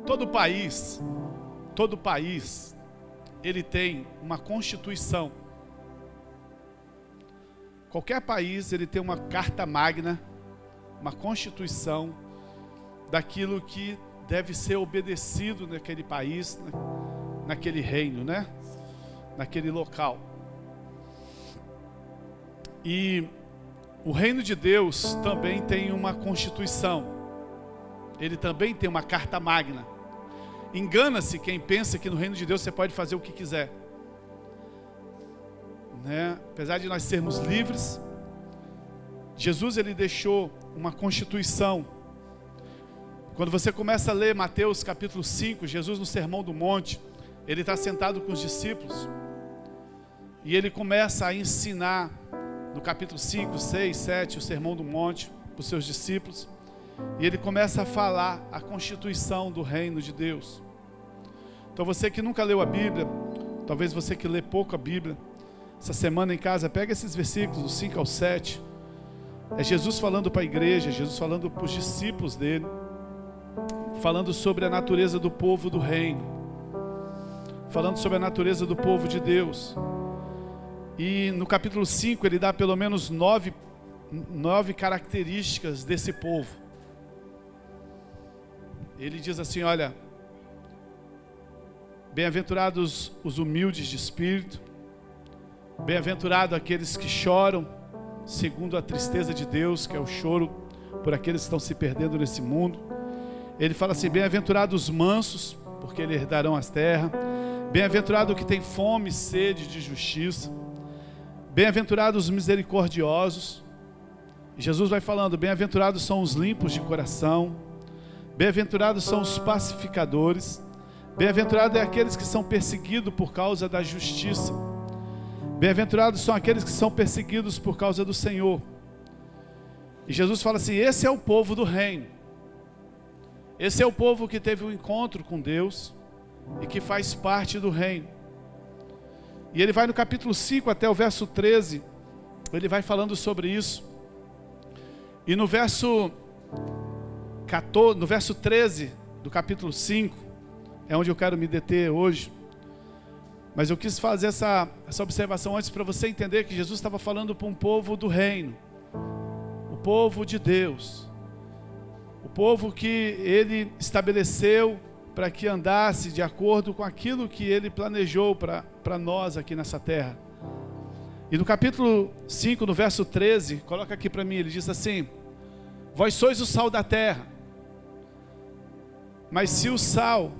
todo país, ele tem uma constituição. Qualquer país, ele tem uma carta magna, uma constituição daquilo que deve ser obedecido naquele país, naquele reino, né? Naquele local. E o reino de Deus também tem uma constituição. Ele também tem uma carta magna. Engana-se quem pensa que no reino de Deus você pode fazer o que quiser, né? Apesar de nós sermos livres, Jesus ele deixou uma constituição. Quando você começa a ler Mateus capítulo 5, Jesus no Sermão do Monte, ele está sentado com os discípulos e ele começa a ensinar no capítulo 5, 6, 7, o Sermão do Monte para os seus discípulos, e ele começa a falar a constituição do reino de Deus. Então você que nunca leu a Bíblia, talvez você que lê pouco a Bíblia, essa semana em casa, pega esses versículos, do 5 ao 7, é Jesus falando para a igreja, Jesus falando para os discípulos dele, falando sobre a natureza do povo do reino, falando sobre a natureza do povo de Deus. E no capítulo 5 ele dá pelo menos nove características desse povo. Ele diz assim, olha, bem-aventurados os humildes de espírito, bem-aventurados aqueles que choram, segundo a tristeza de Deus, que é o choro por aqueles que estão se perdendo nesse mundo. Ele fala assim, bem-aventurados os mansos, porque eles herdarão as terras. Bem-aventurado o que tem fome e sede de justiça. Bem-aventurados os misericordiosos. E Jesus vai falando, bem-aventurados são os limpos de coração. Bem-aventurados são os pacificadores. Bem-aventurados é aqueles que são perseguidos por causa da justiça. Bem-aventurados são aqueles que são perseguidos por causa do Senhor. E Jesus fala assim, esse é o povo do reino. Esse é o povo que teve um encontro com Deus e que faz parte do reino. E ele vai no capítulo 5 até o verso 13, ele vai falando sobre isso. E no verso 13 do capítulo 5, é onde eu quero me deter hoje. Mas eu quis fazer essa observação antes para você entender que Jesus estava falando para um povo do reino, o povo de Deus, o povo que ele estabeleceu para que andasse de acordo com aquilo que ele planejou para nós aqui nessa terra. E no capítulo 5, no verso 13, coloca aqui para mim, ele diz assim, vós sois o sal da terra, mas se o sal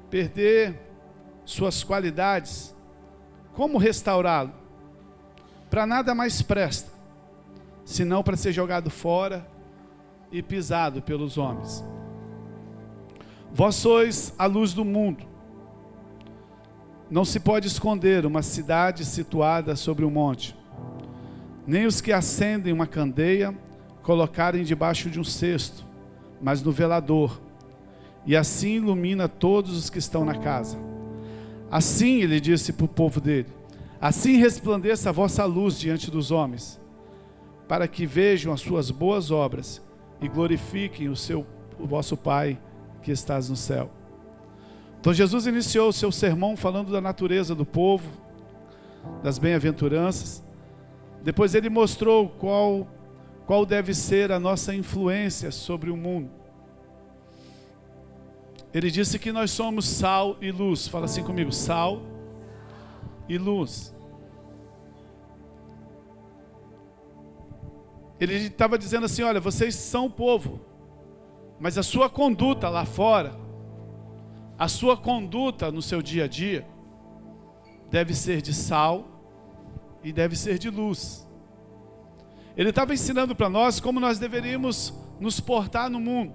perder suas qualidades, como restaurá-lo? Para nada mais presta, senão para ser jogado fora e pisado pelos homens. Vós sois a luz do mundo. Não se pode esconder uma cidade situada sobre um monte, nem os que acendem uma candeia colocarem debaixo de um cesto, mas no velador, e assim ilumina todos os que estão na casa. Assim ele disse para o povo dele, assim resplandeça a vossa luz diante dos homens, para que vejam as suas boas obras e glorifiquem o vosso Pai que estás no céu. Então Jesus iniciou o seu sermão falando da natureza do povo, das bem-aventuranças. Depois ele mostrou qual deve ser a nossa influência sobre o mundo. Ele disse que nós somos sal e luz. Fala assim comigo, sal e luz. Ele estava dizendo assim, olha, vocês são o povo, mas a sua conduta lá fora, a sua conduta no seu dia a dia, deve ser de sal e deve ser de luz. Ele estava ensinando para nós como nós deveríamos nos portar no mundo.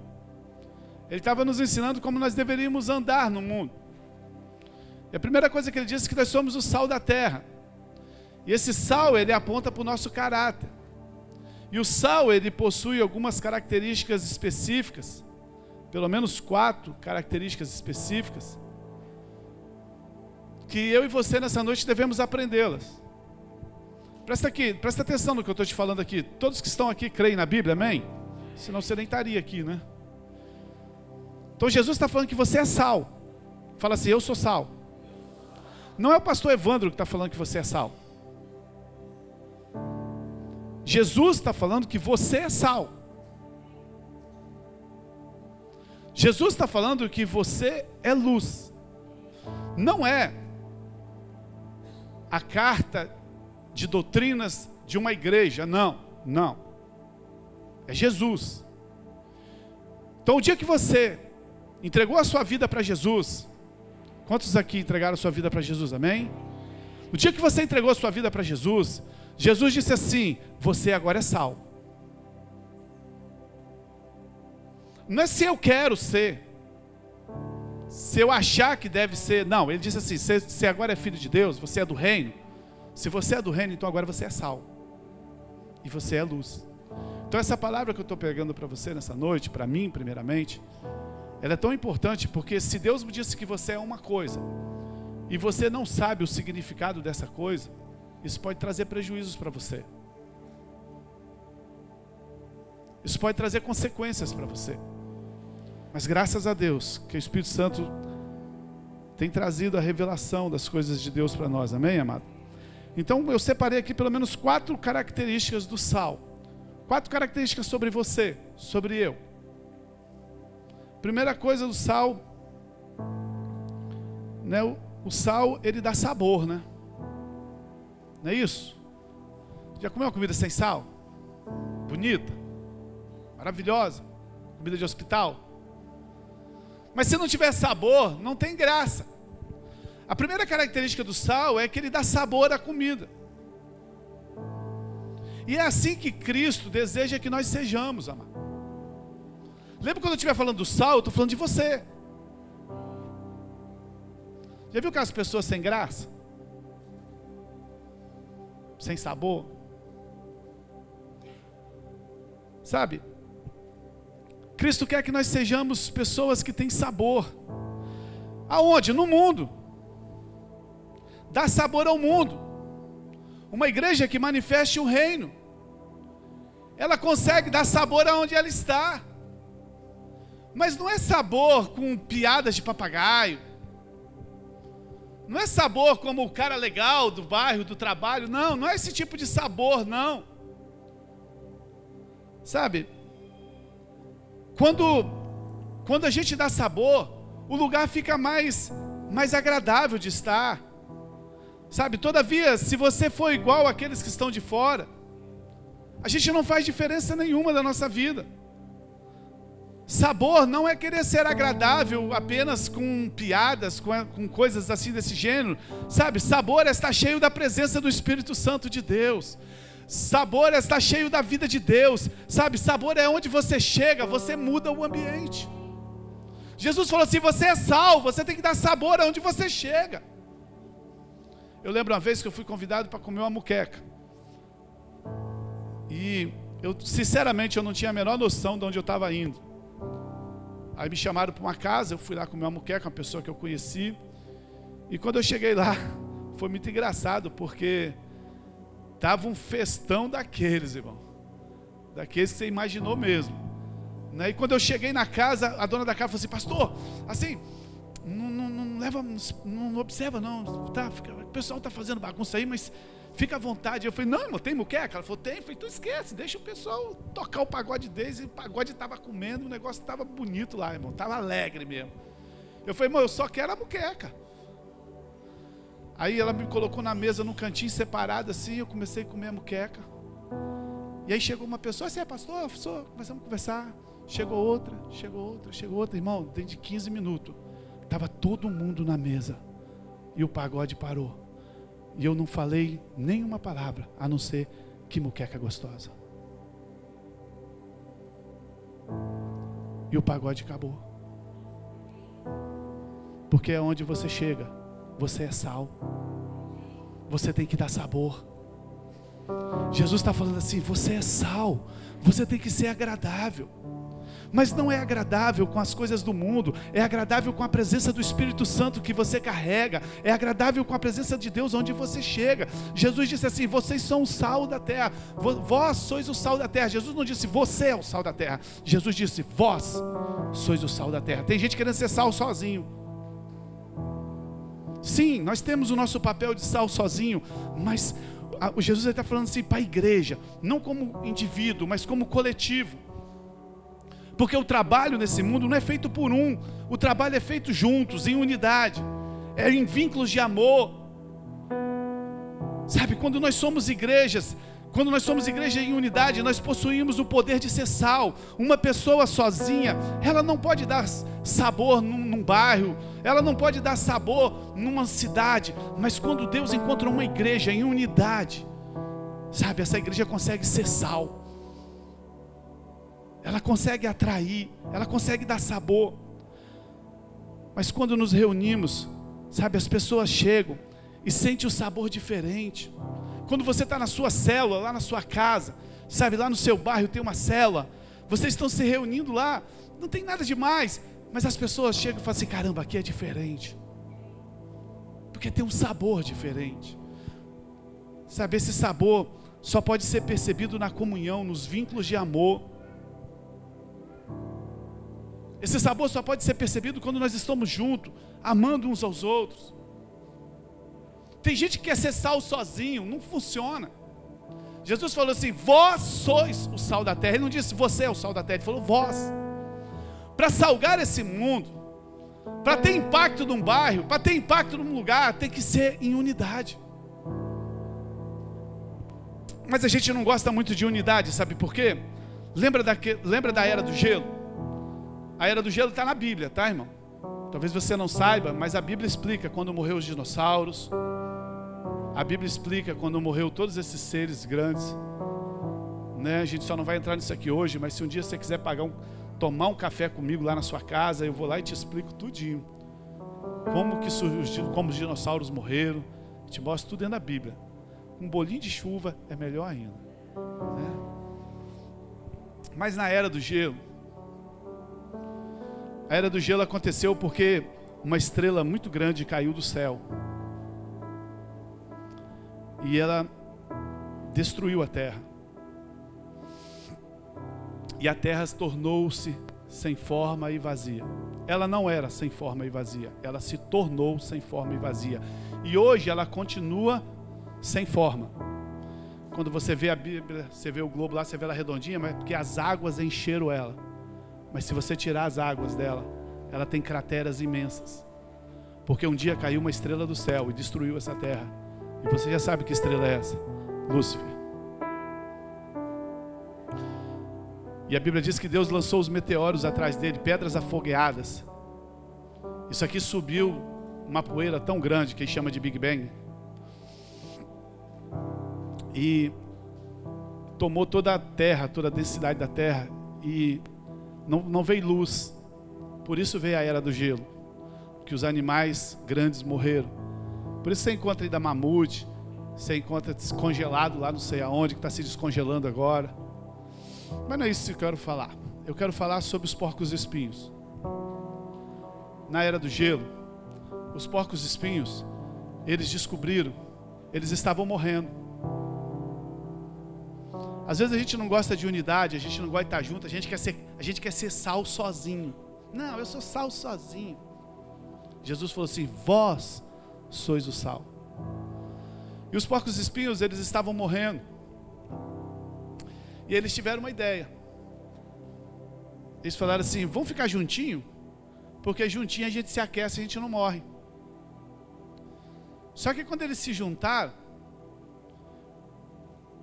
Ele estava nos ensinando como nós deveríamos andar no mundo. E a primeira coisa que ele disse é que nós somos o sal da terra. E esse sal, ele aponta para o nosso caráter. E o sal, ele possui algumas características específicas, pelo menos 4 características específicas, que eu e você nessa noite devemos aprendê-las. Presta atenção no que eu estou te falando aqui. Todos que estão aqui creem na Bíblia, amém? Senão você nem estaria aqui, né? Então Jesus está falando que você é sal. Fala assim, eu sou sal. Não é o pastor Evandro que está falando que você é sal. Jesus está falando que você é sal. Jesus está falando que você é luz. Não é a carta de doutrinas de uma igreja, não. É Jesus. Então o dia que você entregou a sua vida para Jesus, quantos aqui entregaram a sua vida para Jesus, amém? O dia que você entregou a sua vida para Jesus, Jesus disse assim, você agora é sal. Não é se eu quero ser, se eu achar que deve ser, não, ele disse assim, você agora é filho de Deus, você é do reino, se você é do reino, então agora você é sal, e você é luz. Então essa palavra que eu estou pregando para você nessa noite, para mim primeiramente, ela é tão importante, porque se Deus me disse que você é uma coisa, e você não sabe o significado dessa coisa, isso pode trazer prejuízos para você. Isso pode trazer consequências para você. Mas graças a Deus, que o Espírito Santo tem trazido a revelação das coisas de Deus para nós, amém, amado? Então eu separei aqui pelo menos 4 características do sal. 4 características sobre você, sobre eu. Primeira coisa do sal, né? O sal, ele dá sabor, né? Não é isso? Já comeu uma comida sem sal? Bonita, maravilhosa, comida de hospital. Mas se não tiver sabor, não tem graça. A primeira característica do sal é que ele dá sabor à comida. E é assim que Cristo deseja que nós sejamos, amado. Lembra quando eu estiver falando do sal, eu estou falando de você. Já viu aquelas pessoas sem graça? Sem sabor? Sabe? Cristo quer que nós sejamos pessoas que têm sabor. Aonde? No mundo. Dá sabor ao mundo. Uma igreja que manifeste o reino, ela consegue dar sabor aonde ela está. Mas não é sabor com piadas de papagaio. Não é sabor como o cara legal do bairro, do trabalho. Não é esse tipo de sabor, não. Sabe? Quando a gente dá sabor, o lugar fica mais agradável de estar. Sabe? Todavia, se você for igual àqueles que estão de fora, a gente não faz diferença nenhuma da nossa vida. Sabor não é querer ser agradável apenas com piadas, com coisas assim desse gênero. Sabe, sabor é estar cheio da presença do Espírito Santo de Deus. Sabor é estar cheio da vida de Deus. Sabe, sabor é onde você chega, você muda o ambiente. Jesus falou assim, você é sal, você tem que dar sabor aonde você chega. Eu lembro uma vez que eu fui convidado para comer uma moqueca. E sinceramente, eu não tinha a menor noção de onde eu estava indo. Aí me chamaram para uma casa, eu fui lá comer uma moqueca, uma pessoa que eu conheci. E quando eu cheguei lá, foi muito engraçado, porque estava um festão daqueles, irmão. Daqueles que você imaginou mesmo. Né? E quando eu cheguei na casa, a dona da casa falou assim, pastor, assim, não observa não, tá, o pessoal está fazendo bagunça aí, mas fica à vontade. Eu falei, não, irmão, tem moqueca? Ela falou, tem. Eu falei, então esquece, deixa o pessoal tocar o pagode deles. E o pagode estava comendo, o negócio estava bonito lá, irmão, estava alegre mesmo. Eu falei, irmão, eu só quero a moqueca. Aí ela me colocou na mesa, num cantinho separado assim, eu comecei a comer a moqueca. E aí chegou uma pessoa, assim, pastor, começamos a conversar. Chegou outra, irmão, dentro de 15 minutos. Estava todo mundo na mesa. E o pagode parou. E eu não falei nenhuma palavra, a não ser que moqueca gostosa. E o pagode acabou. Porque é onde você chega, você é sal. Você tem que dar sabor. Jesus está falando assim, você é sal. Você tem que ser agradável. Mas não é agradável com as coisas do mundo, é agradável com a presença do Espírito Santo que você carrega, é agradável com a presença de Deus onde você chega. Jesus disse assim: vocês são o sal da terra, vós sois o sal da terra. Jesus não disse você é o sal da terra, Jesus disse vós sois o sal da terra. Tem gente querendo ser sal sozinho. Sim, nós temos o nosso papel de sal sozinho, mas o Jesus está falando assim para a igreja, não como indivíduo, mas como coletivo. Porque o trabalho nesse mundo não é feito por um, o trabalho é feito juntos, em unidade, é em vínculos de amor. Sabe, quando nós somos igreja em unidade, nós possuímos o poder de ser sal. Uma pessoa sozinha, ela não pode dar sabor num bairro, ela não pode dar sabor numa cidade, mas quando Deus encontra uma igreja em unidade, sabe, essa igreja consegue ser sal. Ela consegue atrair, ela consegue dar sabor. Mas quando nos reunimos, sabe, as pessoas chegam e sentem o sabor diferente. Quando você está na sua célula, lá na sua casa, sabe, lá no seu bairro tem uma célula, vocês estão se reunindo lá, não tem nada demais, mas as pessoas chegam e falam assim: caramba, aqui é diferente, porque tem um sabor diferente. Sabe, esse sabor só pode ser percebido na comunhão, nos vínculos de amor. Esse sabor só pode ser percebido quando nós estamos juntos, amando uns aos outros. Tem gente que quer ser sal sozinho, não funciona. Jesus falou assim: vós sois o sal da terra. Ele não disse você é o sal da terra, ele falou vós. Para salgar esse mundo, para ter impacto num bairro, para ter impacto num lugar, tem que ser em unidade. Mas a gente não gosta muito de unidade, sabe por quê? Lembra da Era do Gelo? A Era do Gelo está na Bíblia, tá, irmão? Talvez você não saiba, mas a Bíblia explica quando morreu os dinossauros. A Bíblia explica quando morreu todos esses seres grandes, né? A gente só não vai entrar nisso aqui hoje, mas se um dia você quiser tomar um café comigo lá na sua casa, eu vou lá e te explico tudinho. Como os dinossauros morreram, te mostro tudo dentro da Bíblia. Um bolinho de chuva é melhor ainda, né? Mas na Era do Gelo, a Era do Gelo aconteceu porque uma estrela muito grande caiu do céu. E ela destruiu a terra. E a terra tornou-se sem forma e vazia. Ela não era sem forma e vazia. Ela se tornou sem forma e vazia. E hoje ela continua sem forma. Quando você vê a Bíblia, você vê o globo lá, você vê ela redondinha, mas porque as águas encheram ela. Mas se você tirar as águas dela, ela tem crateras imensas. Porque um dia caiu uma estrela do céu e destruiu essa terra. E você já sabe que estrela é essa? Lúcifer. E a Bíblia diz que Deus lançou os meteoros atrás dele, pedras afogueadas. Isso aqui subiu uma poeira tão grande que ele chama de Big Bang. E tomou toda a terra, toda a densidade da terra. E não veio luz. Por isso veio a Era do Gelo. Que os animais grandes morreram. Por isso você encontra ainda mamute, você encontra descongelado lá não sei aonde, que está se descongelando agora. Mas não é isso que eu quero falar. Eu quero falar sobre os porcos espinhos. Na Era do Gelo, os porcos espinhos, eles descobriram, eles estavam morrendo. Às vezes a gente não gosta de unidade, a gente não gosta de estar junto, a gente quer ser sal sozinho. Não, eu sou sal sozinho. Jesus falou assim: vós sois o sal. E os porcos espinhos, eles estavam morrendo. E eles tiveram uma ideia. Eles falaram assim: vamos ficar juntinho? Porque juntinho a gente se aquece, a gente não morre. Só que quando eles se juntaram,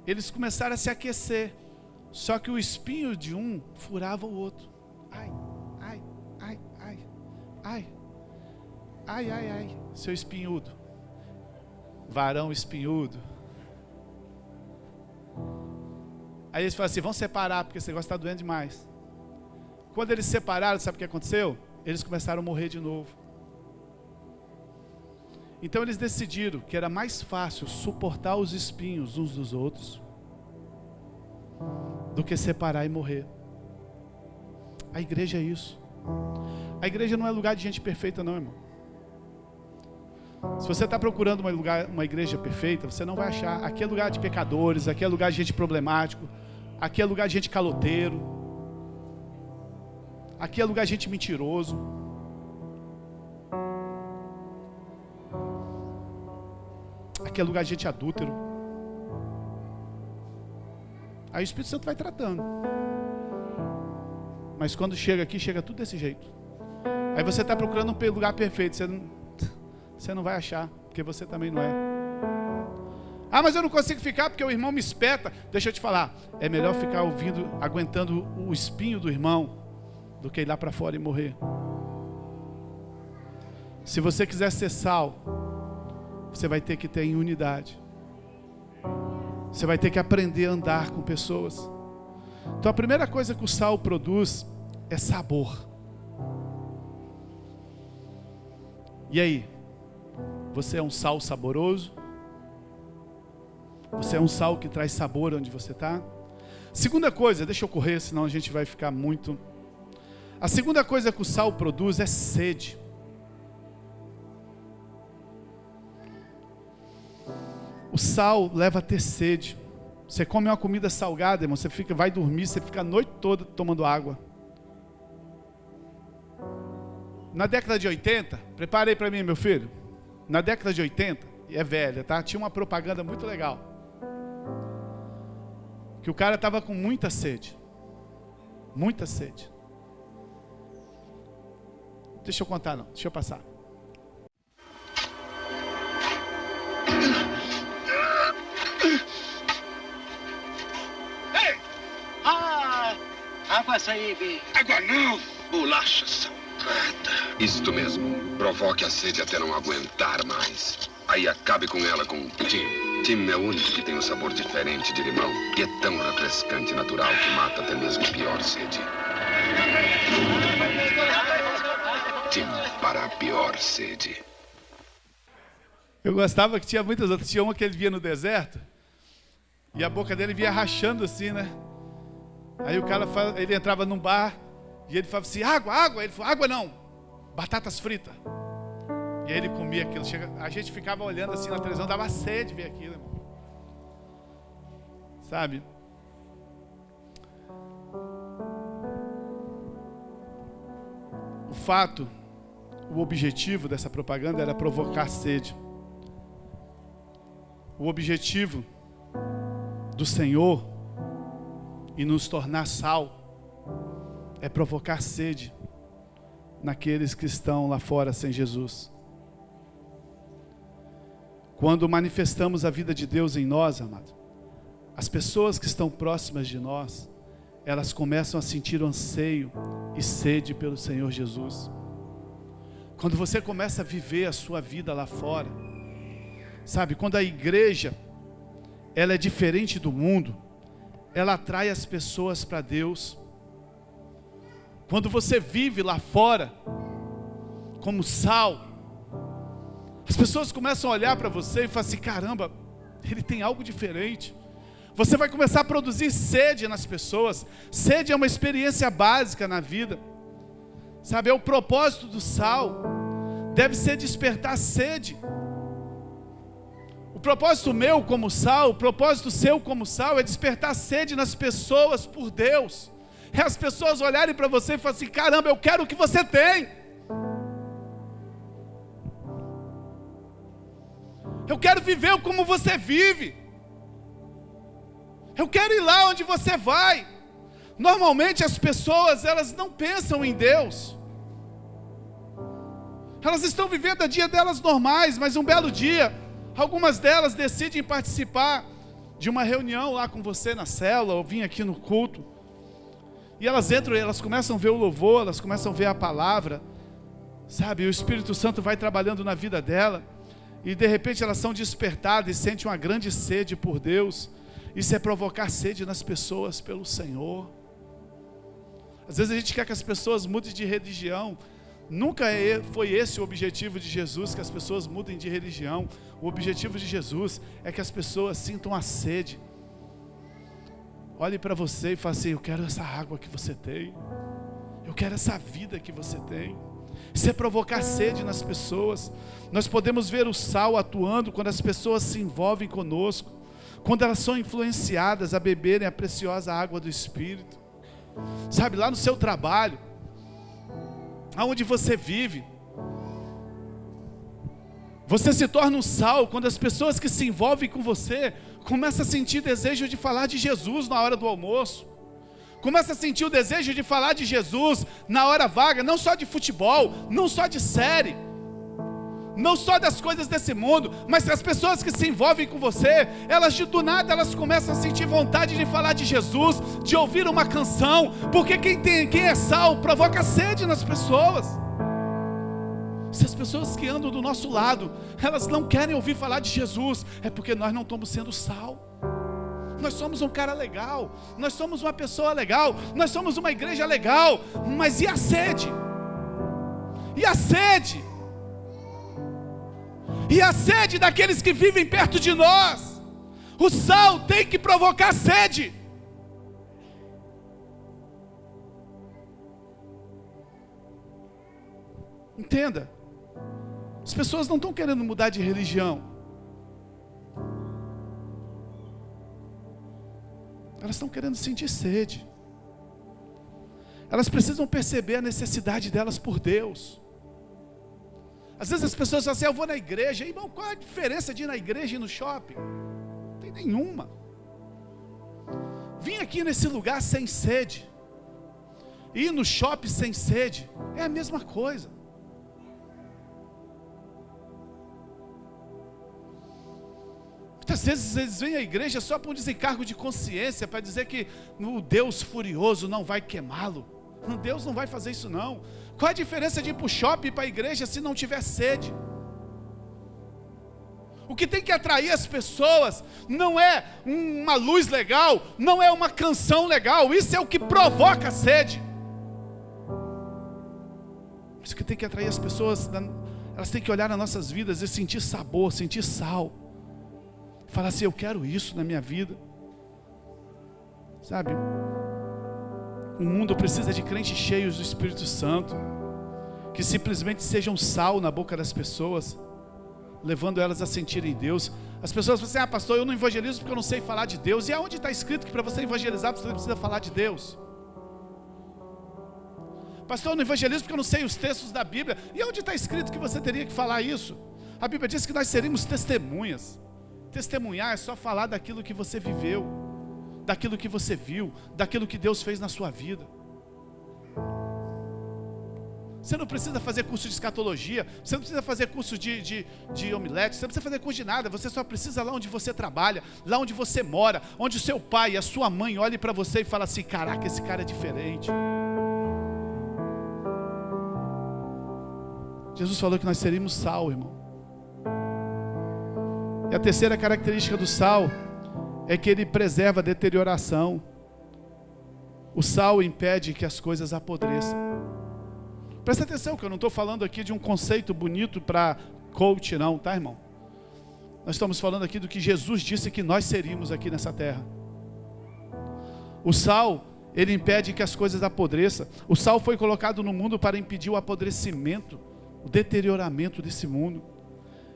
eles começaram a se aquecer. Só que o espinho de um furava o outro. Ai, ai, ai, ai, ai. Ai, ai, ai, seu espinhudo. Varão espinhudo. Aí eles falaram assim: vamos separar, porque esse negócio está doendo demais. Quando eles se separaram, sabe o que aconteceu? Eles começaram a morrer de novo. Então eles decidiram que era mais fácil suportar os espinhos uns dos outros do que separar e morrer. A igreja é isso. A igreja não é lugar de gente perfeita não, irmão. Se você está procurando uma igreja perfeita, você não vai achar. Aqui é lugar de pecadores, aqui é lugar de gente problemático, aqui é lugar de gente caloteiro, aqui é lugar de gente mentiroso. Aqui é lugar de gente adúltero. Aí o Espírito Santo vai tratando. Mas quando chega aqui, chega tudo desse jeito. Aí você está procurando um lugar perfeito. Você não vai achar, porque você também não é. Ah, mas eu não consigo ficar porque o irmão me espeta. Deixa eu te falar. É melhor ficar ouvindo, aguentando o espinho do irmão, do que ir lá para fora e morrer. Se você quiser ser sal, você vai ter que ter em unidade. Você vai ter que aprender a andar com pessoas. Então a primeira coisa que o sal produz é sabor. E aí? Você é um sal saboroso? Você é um sal que traz sabor onde você está? Segunda coisa, deixa eu correr, senão a gente vai ficar muito... A segunda coisa que o sal produz é sede. O sal leva a ter sede. Você come uma comida salgada, irmão, vai dormir, você fica a noite toda tomando água. Na década de 80, prepare aí para mim, meu filho. Na década de 80, e é velha, tá? Tinha uma propaganda muito legal. Que o cara estava com muita sede. Muita sede. Deixa eu contar, não. Deixa eu passar. Água açaí. Água não! Bolacha salgada. Isto mesmo. Provoque a sede até não aguentar mais. Aí acabe com ela com Tim. Tim é o único que tem um sabor diferente de limão. E é tão refrescante e natural que mata até mesmo a pior sede. Tim para a pior sede. Eu gostava que tinha muitas outras. Tinha uma que ele via no deserto. E a boca dele via rachando assim, né? Aí o cara, ele entrava num bar e ele falava assim, água. Ele falou, água não, batatas fritas. E aí ele comia aquilo. A gente ficava olhando assim na televisão, dava sede ver aquilo, irmão. Sabe? O objetivo dessa propaganda era provocar sede. O objetivo do Senhor e nos tornar sal é provocar sede naqueles que estão lá fora sem Jesus. Quando manifestamos a vida de Deus em nós, amado, as pessoas que estão próximas de nós, elas começam a sentir o anseio e sede pelo Senhor Jesus. Quando você começa a viver a sua vida lá fora, sabe, quando a igreja ela é diferente do mundo, ela atrai as pessoas para Deus. Quando você vive lá fora como sal, as pessoas começam a olhar para você e falam assim, caramba, ele tem algo diferente. Você vai começar a produzir sede nas pessoas. Sede é uma experiência básica na vida. Sabe, é o propósito do sal. Deve ser despertar sede. O propósito meu como sal, o propósito seu como sal é despertar sede nas pessoas por Deus. É as pessoas olharem para você e falarem assim, caramba, eu quero o que você tem. Eu quero viver como você vive. Eu quero ir lá onde você vai. Normalmente as pessoas, elas não pensam em Deus. Elas estão vivendo a dia delas normais, mas um belo dia, algumas delas decidem participar de uma reunião lá com você na célula, ou vir aqui no culto. E elas entram e elas começam a ver o louvor, elas começam a ver a palavra. Sabe, o Espírito Santo vai trabalhando na vida dela. E de repente elas são despertadas e sentem uma grande sede por Deus. Isso é provocar sede nas pessoas pelo Senhor. Às vezes a gente quer que as pessoas mudem de religião. Nunca foi esse o objetivo de Jesus, que as pessoas mudem de religião. O objetivo de Jesus é que as pessoas sintam a sede. Olhe para você e fale assim, eu quero essa água que você tem. Eu quero essa vida que você tem. Isso é provocar sede nas pessoas. Nós podemos ver o sal atuando quando as pessoas se envolvem conosco, quando elas são influenciadas a beberem a preciosa água do Espírito. Sabe, lá no seu trabalho, aonde você vive, você se torna um sal quando as pessoas que se envolvem com você começam a sentir desejo de falar de Jesus na hora do almoço. Começa a sentir o desejo de falar de Jesus na hora vaga, não só de futebol, não só de série, não só das coisas desse mundo, mas as pessoas que se envolvem com você, elas do nada elas começam a sentir vontade de falar de Jesus, de ouvir uma canção, porque quem é sal provoca sede nas pessoas. Se as pessoas que andam do nosso lado, elas não querem ouvir falar de Jesus, é porque nós não estamos sendo sal. Nós somos um cara legal, nós somos uma pessoa legal, nós somos uma igreja legal, mas e a sede? E a sede? E a sede daqueles que vivem perto de nós? O sal tem que provocar sede. Entenda, as pessoas não estão querendo mudar de religião. Elas estão querendo sentir sede. Elas precisam perceber a necessidade delas por Deus. Às vezes as pessoas falam assim: eu vou na igreja. Irmão, qual a diferença de ir na igreja e no shopping? Não tem nenhuma. Vim aqui nesse lugar sem sede, ir no shopping sem sede, é a mesma coisa. Muitas vezes eles vêm à igreja só para um desencargo de consciência, para dizer que o Deus furioso não vai queimá-lo. Deus não vai fazer isso não. Qual a diferença de ir para o shopping e para a igreja se não tiver sede? O que tem que atrair as pessoas não é uma luz legal, não é uma canção legal, isso é o que provoca a sede. Isso que tem que atrair as pessoas, elas têm que olhar nas nossas vidas e sentir sabor, sentir sal. Falar assim: eu quero isso na minha vida. Sabe, o mundo precisa de crentes cheios do Espírito Santo, que simplesmente sejam sal na boca das pessoas, levando elas a sentirem Deus. As pessoas falam assim: ah, pastor, eu não evangelizo porque eu não sei falar de Deus. E aonde está escrito que para você evangelizar você precisa falar de Deus? Pastor, eu não evangelizo porque eu não sei os textos da Bíblia. E aonde está escrito que você teria que falar isso? A Bíblia diz que nós seríamos testemunhas. Testemunhar é só falar daquilo que você viveu, daquilo que você viu, daquilo que Deus fez na sua vida. Você não precisa fazer curso de escatologia, você não precisa fazer curso de omelete, você não precisa fazer curso de nada, você só precisa lá onde você trabalha, lá onde você mora, onde o seu pai e a sua mãe olhem para você e falam assim: caraca, esse cara é diferente. Jesus falou que nós seríamos sal, irmão. E a terceira característica do sal é que ele preserva a deterioração. O sal impede que as coisas apodreçam. Presta atenção que eu não estou falando aqui de um conceito bonito para coach não, tá, irmão? Nós estamos falando aqui do que Jesus disse que nós seríamos aqui nessa terra. O sal, ele impede que as coisas apodreçam. O sal foi colocado no mundo para impedir o apodrecimento, o deterioramento desse mundo.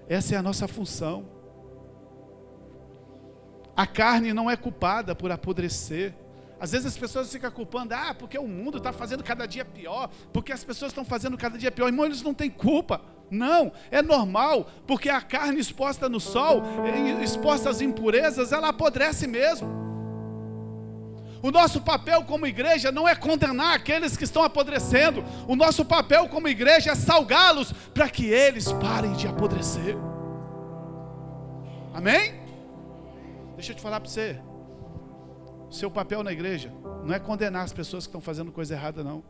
Essa é a nossa função. A carne não é culpada por apodrecer. Às vezes as pessoas ficam culpando: ah, porque o mundo está fazendo cada dia pior, porque as pessoas estão fazendo cada dia pior. Irmão, eles não têm culpa. Não, é normal, porque a carne exposta no sol, exposta às impurezas, ela apodrece mesmo. O nosso papel como igreja não é condenar aqueles que estão apodrecendo. O nosso papel como igreja é salgá-los para que eles parem de apodrecer. Amém? Deixa eu te falar para você. O seu papel na igreja não é condenar as pessoas que estão fazendo coisa errada, não.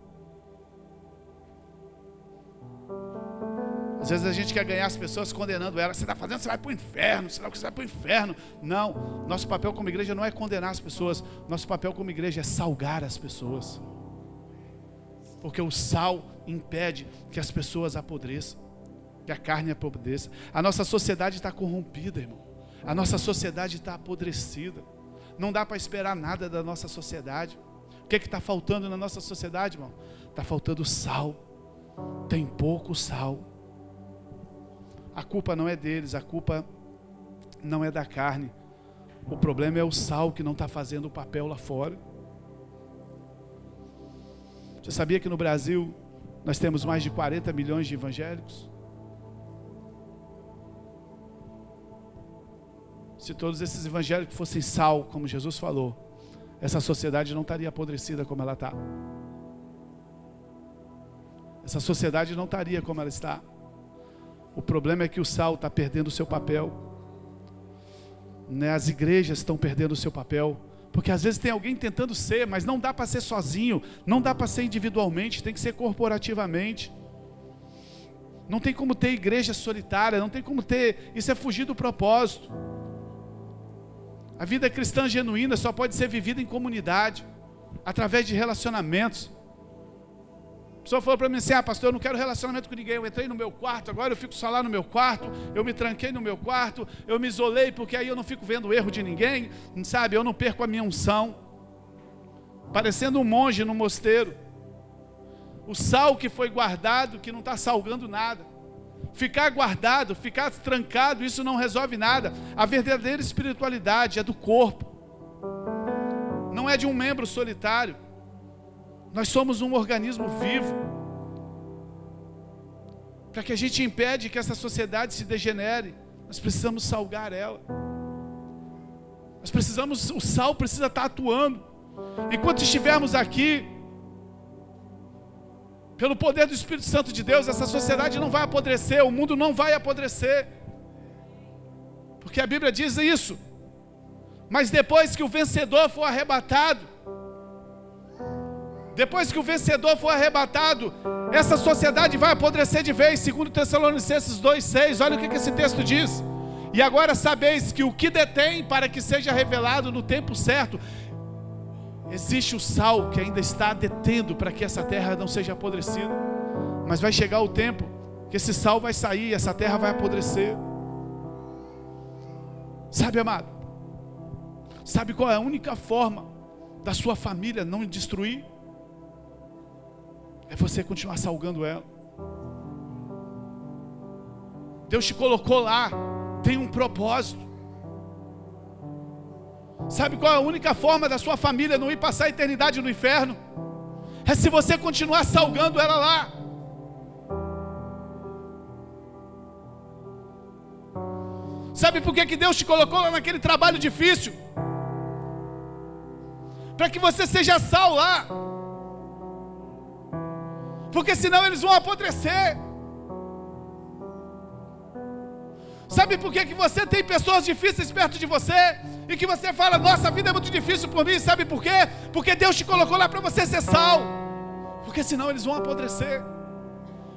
Às vezes a gente quer ganhar as pessoas condenando elas. Você está fazendo, você vai para o inferno. Você vai para o inferno. Não, nosso papel como igreja não é condenar as pessoas. Nosso papel como igreja é salgar as pessoas. Porque o sal impede que as pessoas apodreçam, que a carne apodreça. A nossa sociedade está corrompida, irmão. A nossa sociedade está apodrecida. Não dá para esperar nada da nossa sociedade. O que está faltando na nossa sociedade, irmão? Está faltando sal. Tem pouco sal. A culpa não é deles, a culpa não é da carne. O problema é o sal que não está fazendo o papel lá fora. Você sabia que no Brasil nós temos mais de 40 milhões de evangélicos? Se todos esses evangélicos fossem sal, como Jesus falou, essa sociedade não estaria apodrecida como ela está. Essa sociedade não estaria como ela está. O problema é que o sal está perdendo o seu papel. As igrejas estão perdendo o seu papel. Porque às vezes tem alguém tentando ser, mas não dá para ser sozinho, não dá para ser individualmente, tem que ser corporativamente. Não tem como ter igreja solitária, não tem como ter, isso é fugir do propósito. A vida cristã genuína só pode ser vivida em comunidade, através de relacionamentos. A pessoa falou para mim assim, pastor, eu não quero relacionamento com ninguém, eu entrei no meu quarto, agora eu fico só lá no meu quarto, eu me tranquei no meu quarto, eu me isolei, porque aí eu não fico vendo o erro de ninguém, sabe, eu não perco a minha unção, parecendo um monge no mosteiro. O sal que foi guardado, que não está salgando nada. Ficar guardado, ficar trancado, isso não resolve nada. A verdadeira espiritualidade é do corpo, não é de um membro solitário. Nós somos um organismo vivo. Para que a gente impede que essa sociedade se degenere, nós precisamos salgar ela. O sal precisa estar atuando. Enquanto estivermos aqui, pelo poder do Espírito Santo de Deus, essa sociedade não vai apodrecer, o mundo não vai apodrecer. Porque a Bíblia diz isso. Mas depois que o vencedor for arrebatado, essa sociedade vai apodrecer de vez, segundo Tessalonicenses 2,6, olha o que esse texto diz. E agora sabeis que o que detém para que seja revelado no tempo certo, existe o sal que ainda está detendo para que essa terra não seja apodrecida. Mas vai chegar o tempo que esse sal vai sair, essa terra vai apodrecer. Sabe, amado? Sabe qual é a única forma da sua família não destruir? É você continuar salgando ela. Deus te colocou lá, tem um propósito. Sabe qual é a única forma da sua família não ir passar a eternidade no inferno? É se você continuar salgando ela lá. Sabe por que Deus te colocou lá naquele trabalho difícil? Para que você seja sal lá. Porque senão eles vão apodrecer. Sabe por que você tem pessoas difíceis perto de você? E que você fala, nossa, a vida é muito difícil por mim. Sabe por quê? Porque Deus te colocou lá para você ser sal. Porque senão eles vão apodrecer.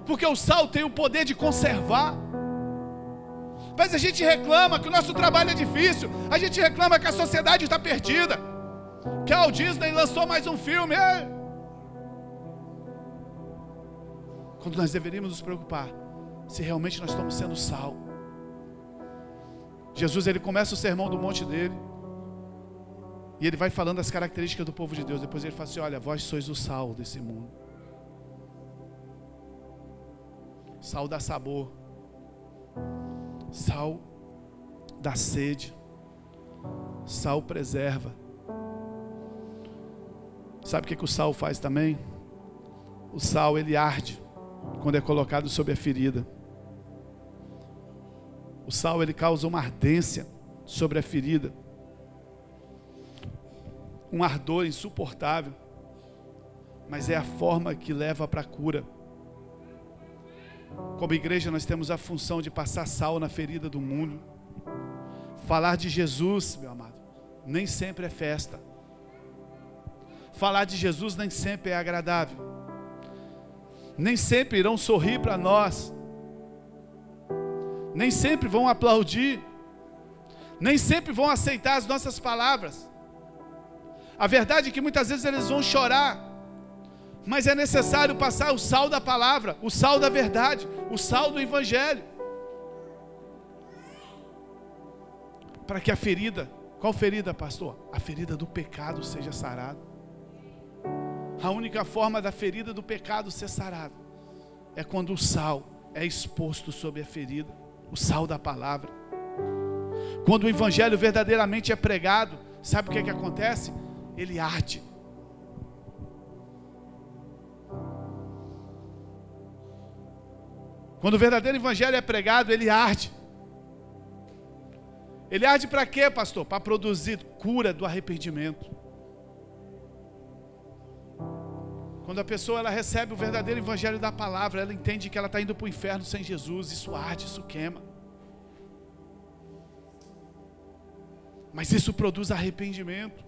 Porque o sal tem o poder de conservar. Mas a gente reclama que o nosso trabalho é difícil. A gente reclama que a sociedade está perdida. Que a Walt Disney lançou mais um filme. Quando nós deveríamos nos preocupar se realmente nós estamos sendo sal. Jesus, ele começa o sermão do monte dele e ele vai falando as características do povo de Deus. Depois ele fala assim, olha, vós sois o sal desse mundo. Sal dá sabor. Sal dá sede. Sal preserva. Sabe o que o sal faz também? O sal, ele arde quando é colocado sobre a ferida. O sal, ele causa uma ardência sobre a ferida, um ardor insuportável, mas é a forma que leva para a cura. Como igreja, nós temos a função de passar sal na ferida do mundo. Falar de Jesus, meu amado, nem sempre é festa. Falar de Jesus nem sempre é agradável. Nem sempre irão sorrir para nós. Nem sempre vão aplaudir. Nem sempre vão aceitar as nossas palavras. A verdade é que muitas vezes eles vão chorar. Mas é necessário passar o sal da palavra, o sal da verdade, o sal do evangelho. Para que a ferida, qual ferida, pastor? A ferida do pecado seja sarada. A única forma da ferida do pecado ser sarada é quando o sal é exposto sobre a ferida, o sal da palavra. Quando o evangelho verdadeiramente é pregado, sabe o que acontece? Ele arde. Quando o verdadeiro evangelho é pregado, ele arde. Ele arde para quê, pastor? Para produzir cura do arrependimento. Quando a pessoa ela recebe o verdadeiro evangelho da palavra, ela entende que ela está indo para o inferno sem Jesus. Isso arde, isso queima. Mas isso produz arrependimento.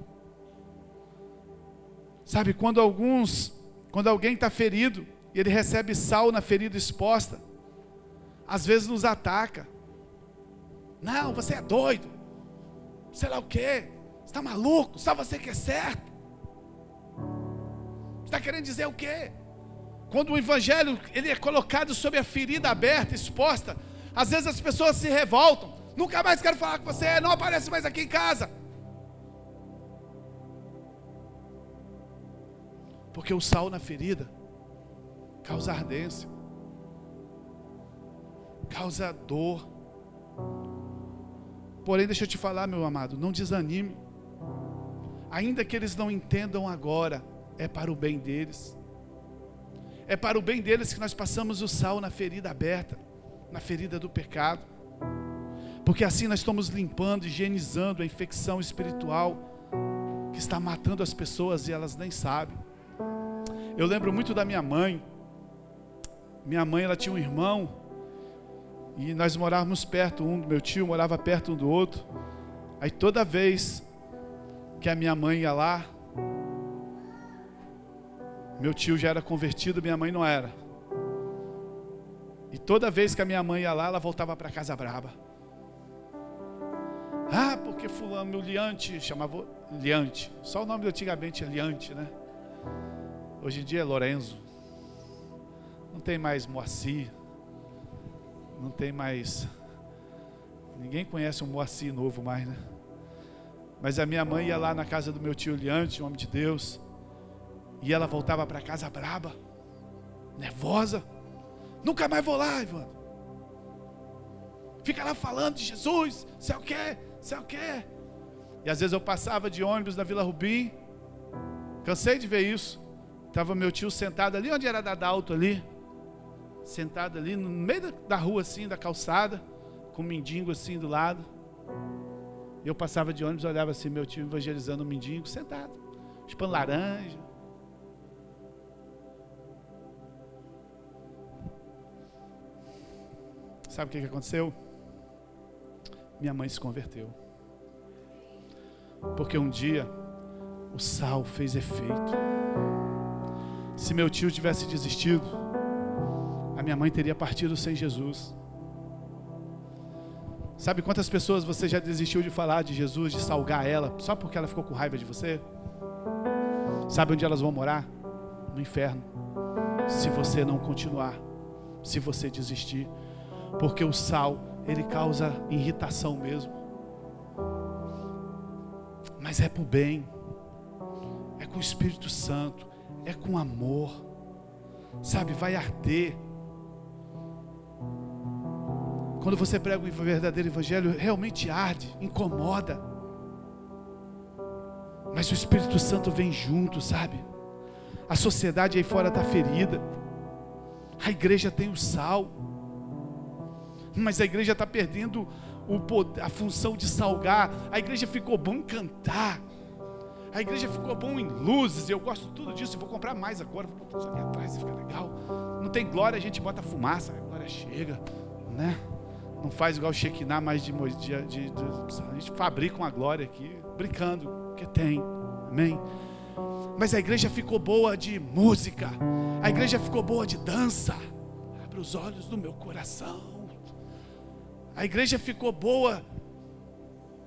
Sabe, quando alguém está ferido e ele recebe sal na ferida exposta, às vezes nos ataca. Não, você é doido, sei lá o quê, você está maluco, só você que é certo. Você está querendo dizer o quê? Quando o evangelho ele é colocado sobre a ferida aberta, exposta, às vezes as pessoas se revoltam. Nunca mais quero falar com você, não aparece mais aqui em casa. Porque o sal na ferida causa ardência, causa dor. Porém, deixa eu te falar, meu amado, não desanime. Ainda que eles não entendam agora, é para o bem deles. É para o bem deles que nós passamos o sal na ferida aberta, na ferida do pecado. Porque assim nós estamos limpando, higienizando a infecção espiritual que está matando as pessoas e elas nem sabem. Eu lembro muito da minha mãe. Minha mãe, ela tinha um irmão e nós morávamos perto, meu tio morava perto um do outro. Aí toda vez que a minha mãe ia lá, meu tio já era convertido, minha mãe não era. E toda vez que a minha mãe ia lá, ela voltava para casa braba. Ah, porque fulano, o Liante, chamava Liante. Só o nome de antigamente é Liante, né? Hoje em dia é Lorenzo. Não tem mais Moacir. Não tem mais... Ninguém conhece um Moacir novo mais, né? Mas a minha mãe ia lá na casa do meu tio Liante, um homem de Deus. E ela voltava para casa braba, nervosa. Nunca mais vou lá, Ivan. Fica lá falando de Jesus, sei o quê, sei o quê. E às vezes eu passava de ônibus na Vila Rubim. Cansei de ver isso. Estava meu tio sentado ali, onde era da Adalto ali. Sentado ali no meio da rua assim, da calçada. Com um mendigo assim do lado. Eu passava de ônibus, olhava assim, meu tio evangelizando um mendigo, sentado. Chupando laranja. Sabe o que aconteceu? Minha mãe se converteu. Porque um dia o sal fez efeito. Se meu tio tivesse desistido, a minha mãe teria partido sem Jesus. Sabe quantas pessoas você já desistiu de falar de Jesus, de salgar ela, só porque ela ficou com raiva de você? Sabe onde elas vão morar? No inferno. Se você não continuar, se você desistir. Porque o sal, ele causa irritação mesmo. Mas é para o bem. É com o Espírito Santo. É com amor. Sabe, vai arder. Quando você prega o verdadeiro evangelho, realmente arde, incomoda. Mas o Espírito Santo vem junto, sabe? A sociedade aí fora está ferida. A igreja tem o sal. Mas a igreja está perdendo a função de salgar. A igreja ficou bom em cantar. A igreja ficou bom em luzes. Eu gosto tudo disso. Eu vou comprar mais agora. Vou botar isso ali atrás e fica legal. Não tem glória, a gente bota fumaça. A glória chega, né? Não faz igual o Shekinah, mais a gente fabrica uma glória aqui, brincando, porque tem, amém? Mas a igreja ficou boa de música. A igreja ficou boa de dança. Abre os olhos do meu coração. A igreja ficou boa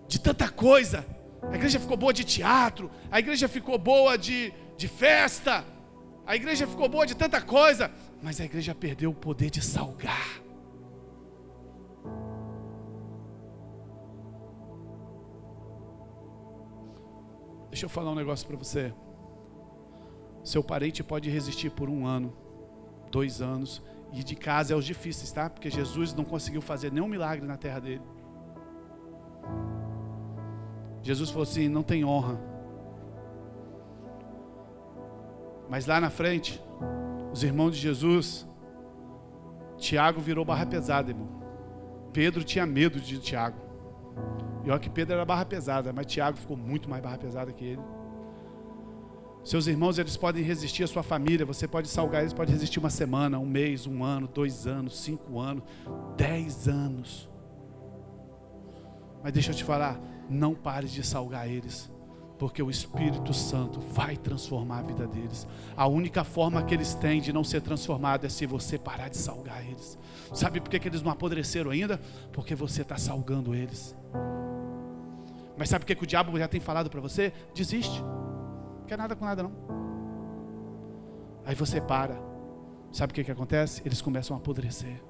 de tanta coisa. A igreja ficou boa de teatro. A igreja ficou boa de festa. A igreja ficou boa de tanta coisa. Mas a igreja perdeu o poder de salgar. Deixa eu falar um negócio para você. Seu parente pode resistir por 1 ano, 2 anos, e de casa é os difíceis, tá? Porque Jesus não conseguiu fazer nenhum milagre na terra dele. Jesus falou assim, não tem honra. Mas lá na frente, os irmãos de Jesus, Tiago virou barra pesada, irmão. Pedro tinha medo de Tiago. E olha que Pedro era barra pesada, mas Tiago ficou muito mais barra pesada que ele. Seus irmãos, eles podem resistir à sua família, você pode salgar eles, pode resistir 1 semana, 1 mês, 1 ano, 2 anos, 5 anos, 10 anos. Mas deixa eu te falar, não pare de salgar eles, porque o Espírito Santo vai transformar a vida deles. A única forma que eles têm de não ser transformados é se você parar de salgar eles. Sabe por que eles não apodreceram ainda? Porque você está salgando eles. Mas sabe o que o diabo já tem falado para você? Desiste. Não quer nada com nada não. Aí você para. Sabe o que acontece? Eles começam a apodrecer.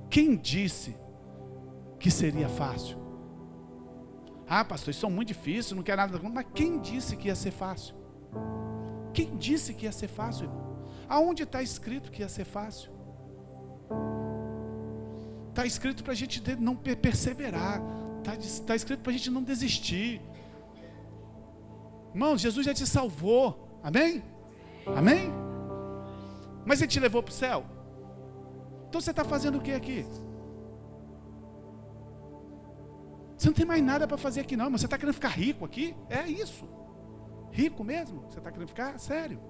Quem disse que seria fácil? Ah, pastor, isso é muito difícil, não quer nada. Mas quem disse que ia ser fácil? Quem disse que ia ser fácil, irmão? Aonde está escrito que ia ser fácil? Está escrito para a gente não perseverar. Está escrito para a gente não desistir. Irmão, Jesus já te salvou. Amém? Amém? Mas Ele te levou para o céu. Então você está fazendo o que aqui? Você não tem mais nada para fazer aqui não, irmão. Você está querendo ficar rico aqui? É isso. Rico mesmo? Você está querendo ficar? Sério?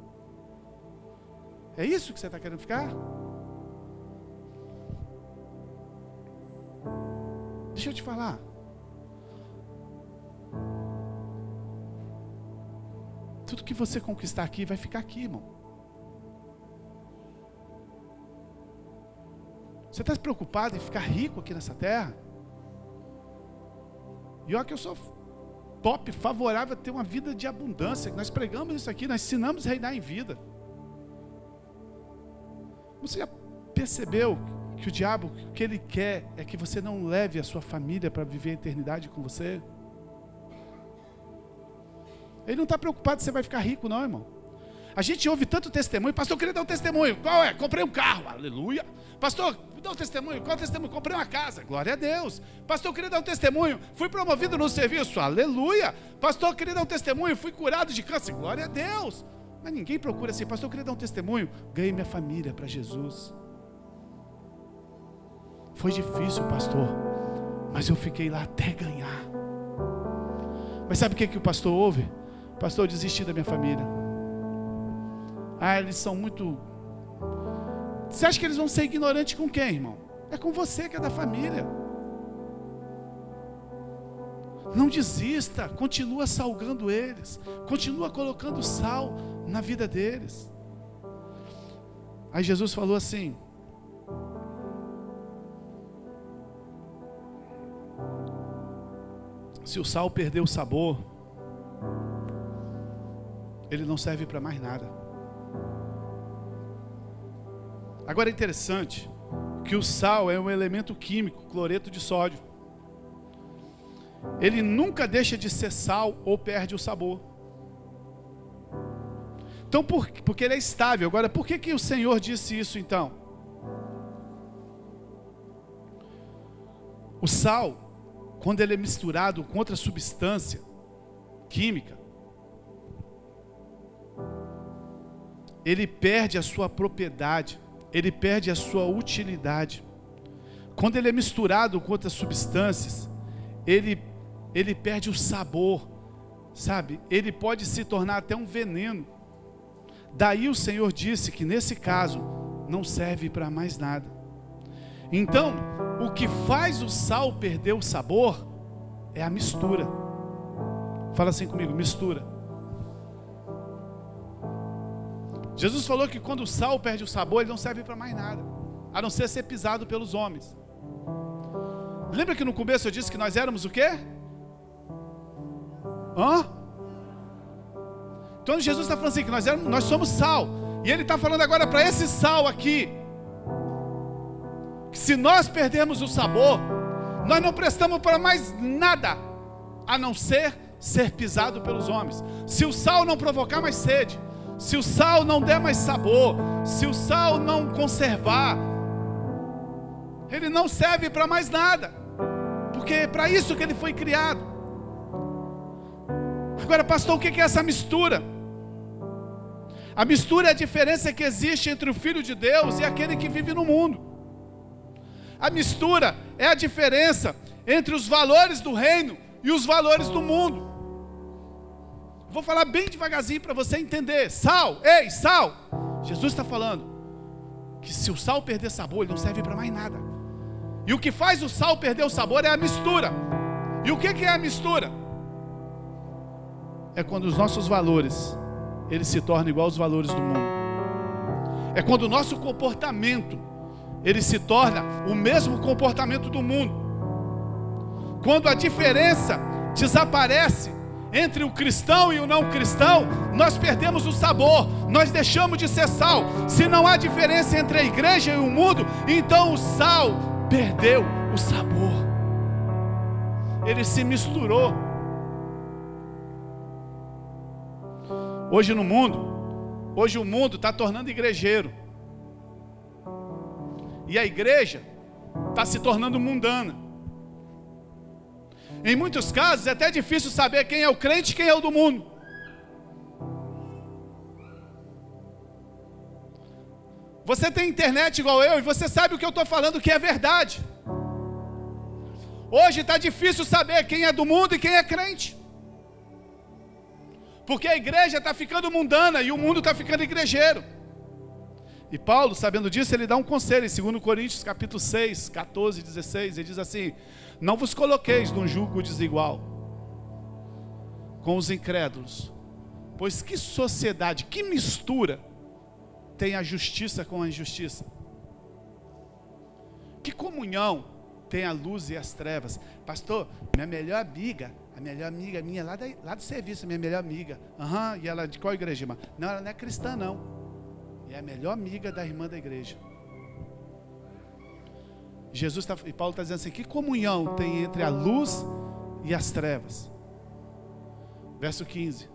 É isso que você está querendo ficar? Deixa eu te falar. Tudo que você conquistar aqui vai ficar aqui, irmão. Você está preocupado em ficar rico aqui nessa terra? E olha que eu sou top, favorável a ter uma vida de abundância. Nós pregamos isso aqui, nós ensinamos a reinar em vida. Você já percebeu que o diabo, o que ele quer é que você não leve a sua família para viver a eternidade com você? Ele não está preocupado se você vai ficar rico não, irmão. A gente ouve tanto testemunho. Pastor, eu queria dar um testemunho. Qual é? Comprei um carro, aleluia. Pastor, dá um testemunho. Qual é o testemunho? Comprei uma casa, glória a Deus. Pastor, eu queria dar um testemunho. Fui promovido no serviço, aleluia. Pastor, eu queria dar um testemunho. Fui curado de câncer, glória a Deus. Mas ninguém procura assim. Pastor, eu queria dar um testemunho. Ganhei minha família para Jesus. Foi difícil, pastor, mas eu fiquei lá até ganhar. Mas sabe o que o pastor ouve? Pastor, eu desisti da minha família. Ah, eles são muito... Você acha que eles vão ser ignorantes com quem, irmão? É com você que é da família. Não desista, continua salgando eles, continua colocando sal na vida deles. Aí Jesus falou assim: se o sal perder o sabor, ele não serve para mais nada. Agora é interessante que o sal é um elemento químico, cloreto de sódio. Ele nunca deixa de ser sal ou perde o sabor. Então, porque ele é estável. Agora, por que o Senhor disse isso então? O sal, quando ele é misturado com outra substância química, ele perde a sua propriedade, ele perde a sua utilidade. Quando ele é misturado com outras substâncias, ele perde o sabor, sabe? Ele pode se tornar até um veneno. Daí o Senhor disse que nesse caso não serve para mais nada. Então, o que faz o sal perder o sabor é a mistura. Fala assim comigo, mistura. Jesus falou que quando o sal perde o sabor, ele não serve para mais nada, a não ser pisado pelos homens. Lembra que no começo eu disse que nós éramos o quê? Então Jesus está falando assim, que nós somos sal. E Ele está falando agora para esse sal aqui, que se nós perdermos o sabor, nós não prestamos para mais nada, a não ser ser pisado pelos homens. Se o sal não provocar mais sede, se o sal não der mais sabor, se o sal não conservar, ele não serve para mais nada, porque é para isso que ele foi criado. Agora, pastor, o que é essa mistura? A mistura é a diferença que existe entre o Filho de Deus e aquele que vive no mundo. A mistura é a diferença entre os valores do reino e os valores do mundo. Vou falar bem devagarzinho para você entender. Sal, ei, sal. Jesus está falando que se o sal perder sabor, ele não serve para mais nada. E o que faz o sal perder o sabor é a mistura. E o que é a mistura? É quando os nossos valores, eles se tornam igual aos valores do mundo. É quando o nosso comportamento, ele se torna o mesmo comportamento do mundo. Quando a diferença desaparece entre o cristão e o não cristão, nós perdemos o sabor, nós deixamos de ser sal. Se não há diferença entre a igreja e o mundo, então o sal perdeu o sabor. Ele se misturou. Hoje o mundo está tornando igrejeiro. E a igreja está se tornando mundana. Em muitos casos é até difícil saber quem é o crente e quem é o do mundo. Você tem internet igual eu e você sabe o que eu estou falando que é verdade. Hoje está difícil saber quem é do mundo e quem é crente. Porque a igreja está ficando mundana e o mundo está ficando igrejeiro. E Paulo, sabendo disso, ele dá um conselho em 2 Coríntios capítulo 6, 14 e 16. Ele diz assim: não vos coloqueis num jugo desigual com os incrédulos, pois que sociedade, que mistura tem a justiça com a injustiça? Que comunhão tem a luz e as trevas? Pastor, minha melhor amiga, a melhor amiga minha lá do serviço, minha melhor amiga. E ela de qual igreja, irmã? Não, ela não é cristã não. E é a melhor amiga da irmã da igreja. E Paulo está dizendo assim: que comunhão tem entre a luz e as trevas? Verso 15: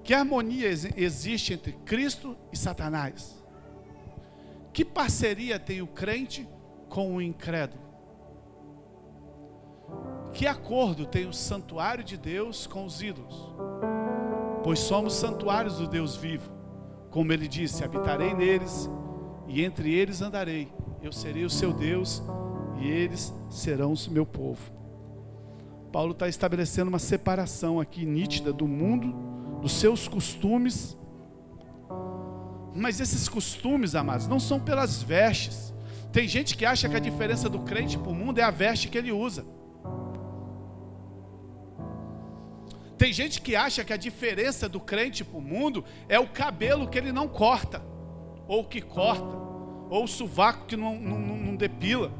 que harmonia existe entre Cristo e Satanás? Que parceria tem o crente com o incrédulo? Que acordo tem o santuário de Deus com os ídolos? Pois somos santuários do Deus vivo. Como ele disse: habitarei neles e entre eles andarei. Eu serei o seu Deus e eles serão o meu povo. Paulo está estabelecendo uma separação aqui nítida do mundo, dos seus costumes. Mas esses costumes, amados, não são pelas vestes. Tem gente que acha que a diferença do crente para o mundo é a veste que ele usa. Tem gente que acha que a diferença do crente para o mundo é o cabelo que ele não corta, ou que corta, ou o sovaco que não depila.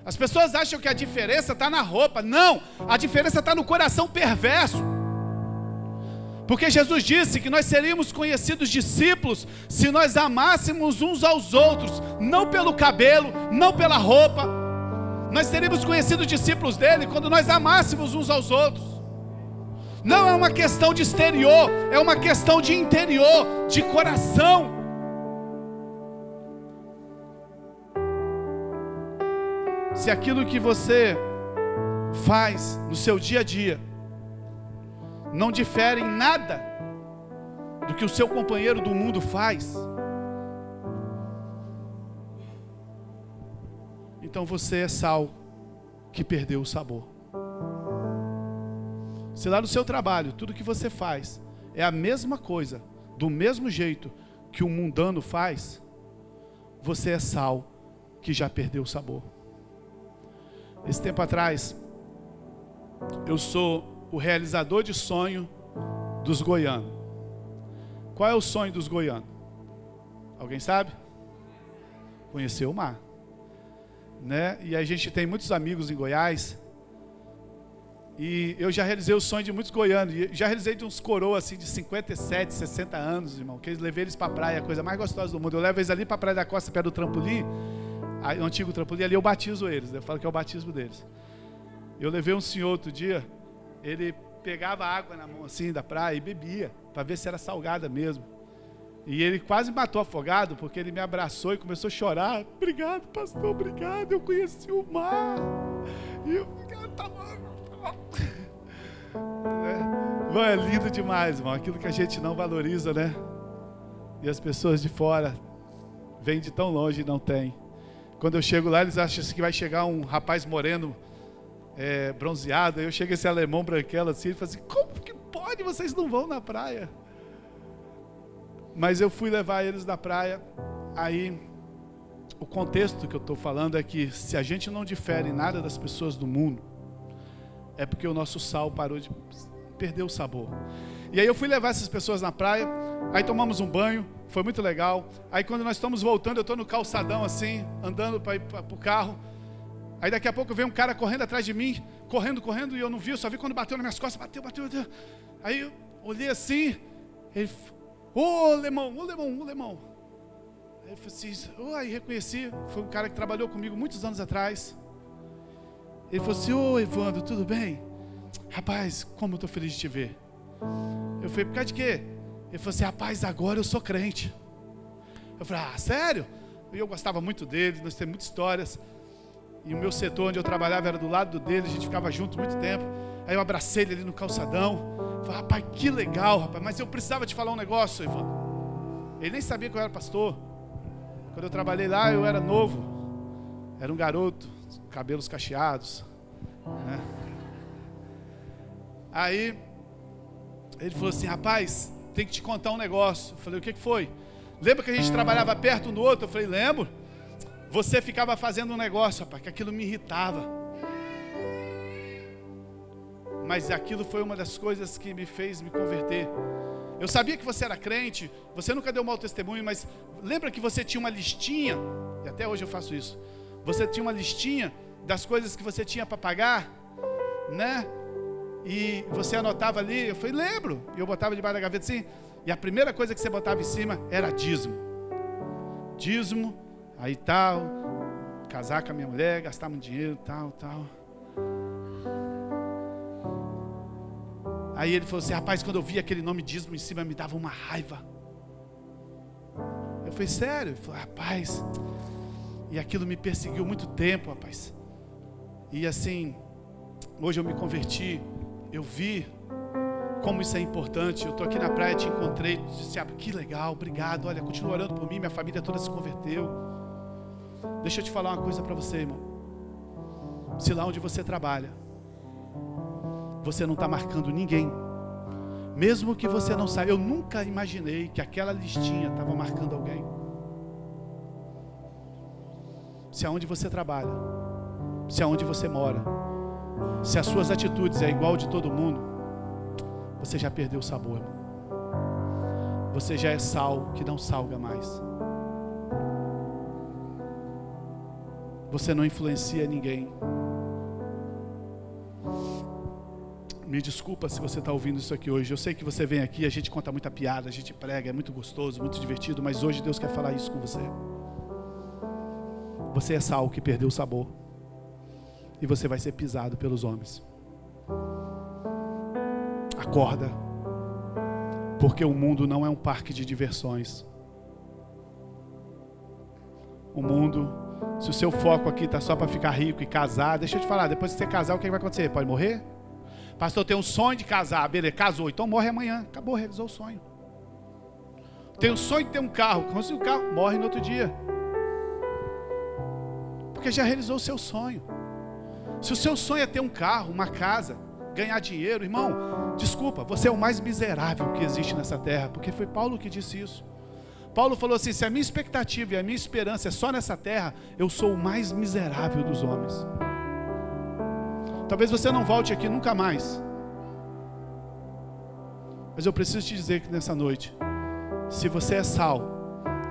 As pessoas acham que a diferença está na roupa. Não, a diferença está no coração perverso. Porque Jesus disse que nós seríamos conhecidos discípulos se nós amássemos uns aos outros, não pelo cabelo, não pela roupa. Nós seríamos conhecidos discípulos dele quando nós amássemos uns aos outros. Não é uma questão de exterior, é uma questão de interior, de coração. Se aquilo que você faz no seu dia a dia não difere em nada do que o seu companheiro do mundo faz, então você é sal que perdeu o sabor. Se lá no seu trabalho, tudo que você faz é a mesma coisa, do mesmo jeito que o mundano faz, você é sal que já perdeu o sabor. Esse tempo atrás, eu sou o realizador de sonho dos goianos. Qual é o sonho dos goianos? Alguém sabe? Conhecer o mar, né? E a gente tem muitos amigos em Goiás. E eu já realizei o sonho de muitos goianos. E já realizei de uns coroas assim de 57, 60 anos, irmão. Que eu levei eles para a praia, a coisa mais gostosa do mundo. Eu levo eles ali para a Praia da Costa, perto do trampolim. O antigo trampolim, ali eu batizo eles. Eu falo que é o batismo deles. Eu levei um senhor outro dia, ele pegava água na mão assim da praia e bebia, para ver se era salgada mesmo. E ele quase matou afogado, porque ele me abraçou e começou a chorar. Obrigado, pastor, obrigado, eu conheci o mar. E eu, tá bom. É lindo demais, irmão, aquilo que a gente não valoriza, né? E as pessoas de fora vêm de tão longe e não tem. Quando eu chego lá, eles acham que vai chegar um rapaz moreno, bronzeado. Aí eu chego esse alemão branquelo assim, ele fala assim, como que pode? Vocês não vão na praia? Mas eu fui levar eles na praia. Aí, o contexto que eu estou falando é que se a gente não difere nada das pessoas do mundo, é porque o nosso sal parou de perder o sabor. E aí eu fui levar essas pessoas na praia, aí tomamos um banho, foi muito legal. Aí quando nós estamos voltando, eu estou no calçadão assim, andando para ir para o carro. Aí daqui a pouco veio um cara correndo atrás de mim, correndo, e eu não vi, eu só vi quando bateu nas minhas costas, bateu. Aí eu olhei assim, ele, ô alemão. Aí eu falei assim, aí reconheci, foi um cara que trabalhou comigo muitos anos atrás. Ele falou assim, ô Evandro, tudo bem? Rapaz, como eu estou feliz de te ver. Eu falei, por causa de quê? Ele falou assim, rapaz, agora eu sou crente. Eu falei, sério? E eu gostava muito dele, nós temos muitas histórias. E o meu setor onde eu trabalhava era do lado dele, a gente ficava junto muito tempo. Aí eu abracei ele ali no calçadão. Eu falei, rapaz, que legal, rapaz, mas eu precisava te falar um negócio, Evandro. Ele nem sabia que eu era pastor. Quando eu trabalhei lá, eu era novo. Era um garoto, cabelos cacheados, né? Aí ele falou assim, rapaz, tem que te contar um negócio. Eu falei, o que foi? Lembra que a gente trabalhava perto um do outro? Eu falei, lembro. Você ficava fazendo um negócio, rapaz, que aquilo me irritava. Mas aquilo foi uma das coisas que me fez me converter. Eu sabia que você era crente, você nunca deu mau testemunho, mas lembra que você tinha uma listinha, e até hoje eu faço isso. Você tinha uma listinha das coisas que você tinha para pagar, né? E você anotava ali, eu falei, lembro. E eu botava debaixo da gaveta assim. E a primeira coisa que você botava em cima era dízimo. Dízimo, aí tal, casar com a minha mulher, gastar muito dinheiro, tal. Aí ele falou assim, rapaz, quando eu vi aquele nome dízimo em cima, me dava uma raiva. Eu falei, sério? Ele falou, rapaz, e aquilo me perseguiu muito tempo, rapaz. E assim, hoje eu me converti. Eu vi como isso é importante. Eu estou aqui na praia, te encontrei, disse, que legal, obrigado, olha, continua orando por mim, minha família toda se converteu. Deixa eu te falar uma coisa para você, irmão. Se lá onde você trabalha, você não está marcando ninguém, mesmo que você não saiba, eu nunca imaginei que aquela listinha estava marcando alguém. Se aonde você trabalha, se aonde você mora, se as suas atitudes é igual de todo mundo, você já perdeu o sabor, irmão. Você já é sal que não salga mais. Você não influencia ninguém. Me desculpa se você está ouvindo isso aqui hoje. Eu sei que você vem aqui, a gente conta muita piada, a gente prega, é muito gostoso, muito divertido, mas hoje Deus quer falar isso com você. Você é sal que perdeu o sabor. E você vai ser pisado pelos homens. Acorda. Porque o mundo não é um parque de diversões. O mundo, se o seu foco aqui está só para ficar rico e casar, deixa eu te falar, depois que você casar, o que vai acontecer? Pode morrer? Pastor, eu tenho um sonho de casar. Beleza, casou, então morre amanhã. Acabou, realizou o sonho. Tem um sonho de ter um carro. Conseguiu o carro, morre no outro dia. Porque já realizou o seu sonho. Se o seu sonho é ter um carro, uma casa, ganhar dinheiro, irmão, desculpa, você é o mais miserável que existe nessa terra, porque foi Paulo que disse isso. Paulo falou assim, se a minha expectativa e a minha esperança é só nessa terra, eu sou o mais miserável dos homens. Talvez você não volte aqui nunca mais, mas eu preciso te dizer que nessa noite, se você é sal,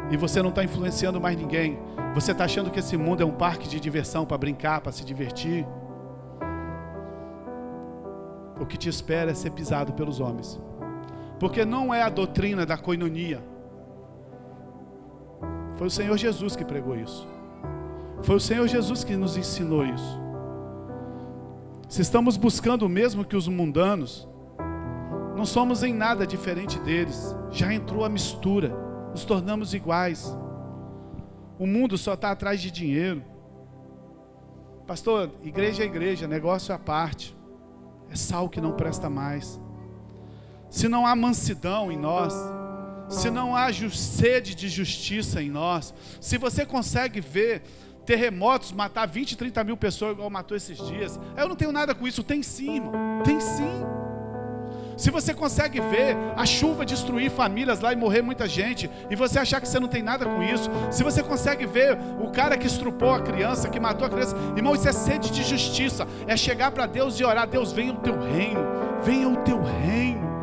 e você não está influenciando mais ninguém, você está achando que esse mundo é um parque de diversão para brincar, para se divertir, o que te espera é ser pisado pelos homens. Porque não é a doutrina da coinonia. Foi o Senhor Jesus que pregou isso. Foi o Senhor Jesus que nos ensinou isso. Se estamos buscando o mesmo que os mundanos, não somos em nada diferente deles. Já entrou a mistura, nos tornamos iguais. O mundo só está atrás de dinheiro. Pastor, igreja é igreja, negócio à parte. É sal que não presta mais. Se não há mansidão em nós, se não há sede de justiça em nós, se você consegue ver terremotos matar 20, 30 mil pessoas igual matou esses dias, eu não tenho nada com isso. Tem sim, irmão, tem sim. Se você consegue ver a chuva destruir famílias lá e morrer muita gente, e você achar que você não tem nada com isso, se você consegue ver o cara que estrupou a criança, que matou a criança, irmão, isso é sede de justiça, é chegar para Deus e orar: Deus, venha o teu reino, venha o teu reino.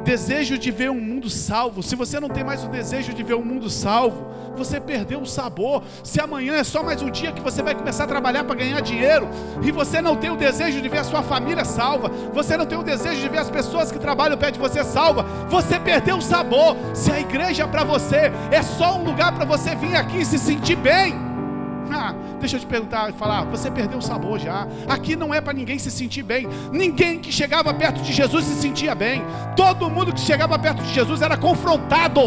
Desejo de ver um mundo salvo. Se você não tem mais o desejo de ver um mundo salvo, você perdeu o sabor. Se amanhã é só mais um dia que você vai começar a trabalhar para ganhar dinheiro, e você não tem o desejo de ver a sua família salva, você não tem o desejo de ver as pessoas que trabalham perto de você salva, você perdeu o sabor. Se a igreja para você é só um lugar para você vir aqui e se sentir bem, deixa eu te perguntar e falar, você perdeu o sabor já. Aqui não é para ninguém se sentir bem. Ninguém que chegava perto de Jesus se sentia bem. Todo mundo que chegava perto de Jesus era confrontado.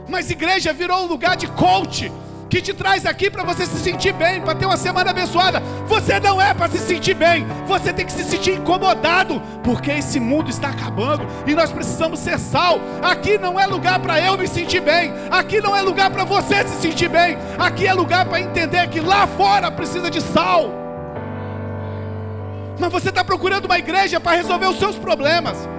Mas igreja virou um lugar de coach, que te traz aqui para você se sentir bem, para ter uma semana abençoada. Você não é para se sentir bem, você tem que se sentir incomodado, porque esse mundo está acabando e nós precisamos ser sal. Aqui não é lugar para eu me sentir bem, aqui não é lugar para você se sentir bem, aqui é lugar para entender que lá fora precisa de sal. Mas você está procurando uma igreja para resolver os seus problemas,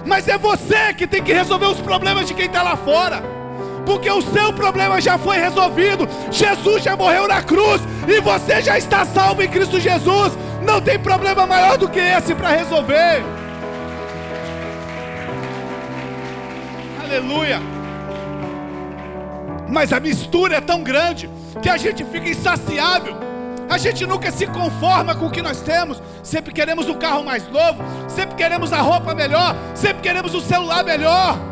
mas é você que tem que resolver os problemas de quem está lá fora. Porque o seu problema já foi resolvido. Jesus já morreu na cruz e você já está salvo em Cristo Jesus. Não tem problema maior do que esse para resolver. Aleluia. Mas a mistura é tão grande que a gente fica insaciável. A gente nunca se conforma com o que nós temos. Sempre queremos o carro mais novo, sempre queremos a roupa melhor, sempre queremos o celular melhor.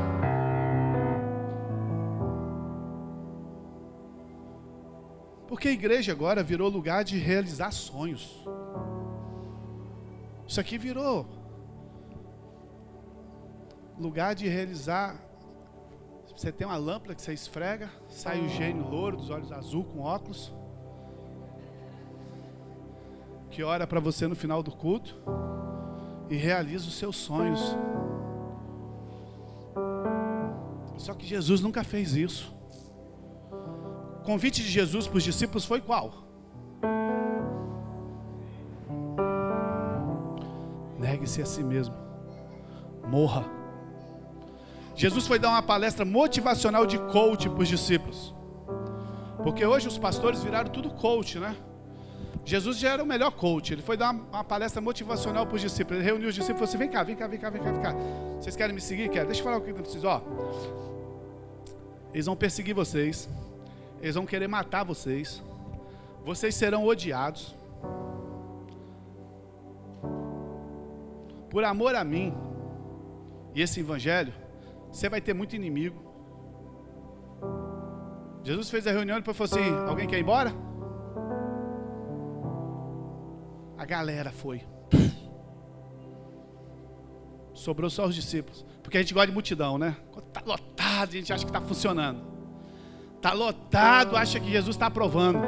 Porque a igreja agora virou lugar de realizar sonhos. Isso aqui virou lugar de realizar. Você tem uma lâmpada que você esfrega, sai o gênio louro dos olhos azul com óculos, que ora para você no final do culto e realiza os seus sonhos. Só que Jesus nunca fez isso. O convite de Jesus para os discípulos foi qual? Negue-se a si mesmo, morra. Jesus foi dar uma palestra motivacional de coach para os discípulos, porque hoje os pastores viraram tudo coach, né? Jesus já era o melhor coach. Ele foi dar uma palestra motivacional para os discípulos. Ele reuniu os discípulos e falou assim: vem cá. Vocês querem me seguir? Querem? Deixa eu falar o que eu preciso. Eles vão perseguir vocês, eles vão querer matar vocês, vocês serão odiados. Por amor a mim e esse evangelho, você vai ter muito inimigo. Jesus fez a reunião e depois falou assim: alguém quer ir embora? A galera foi. Sobrou só os discípulos, porque a gente gosta de multidão, né? Quando está lotado, a gente acha que está funcionando. Está lotado, acha que Jesus está aprovando.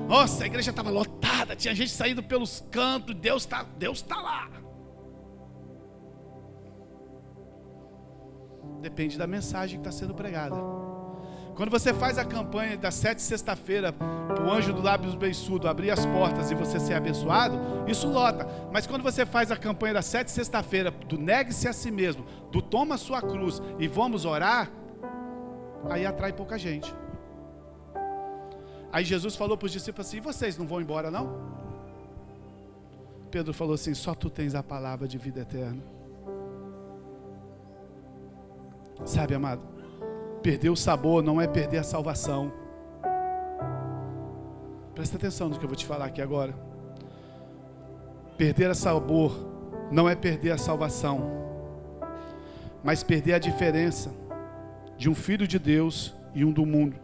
Nossa, a igreja estava lotada, tinha gente saindo pelos cantos, Deus está lá. Depende da mensagem que está sendo pregada. Quando você faz a campanha das 7 sexta-feira, para o anjo do lábio beiçudo abrir as portas e você ser abençoado, isso lota. Mas quando você faz a campanha das 7 sexta-feira, do negue-se a si mesmo, do toma a sua cruz e vamos orar, aí atrai pouca gente. Aí Jesus falou para os discípulos assim: vocês não vão embora não? Pedro falou assim: só tu tens a palavra de vida eterna. Sabe, amado, perder o sabor não é perder a salvação. Presta atenção no que eu vou te falar aqui agora. Perder o sabor não é perder a salvação, mas perder a diferença de um filho de Deus e um do mundo.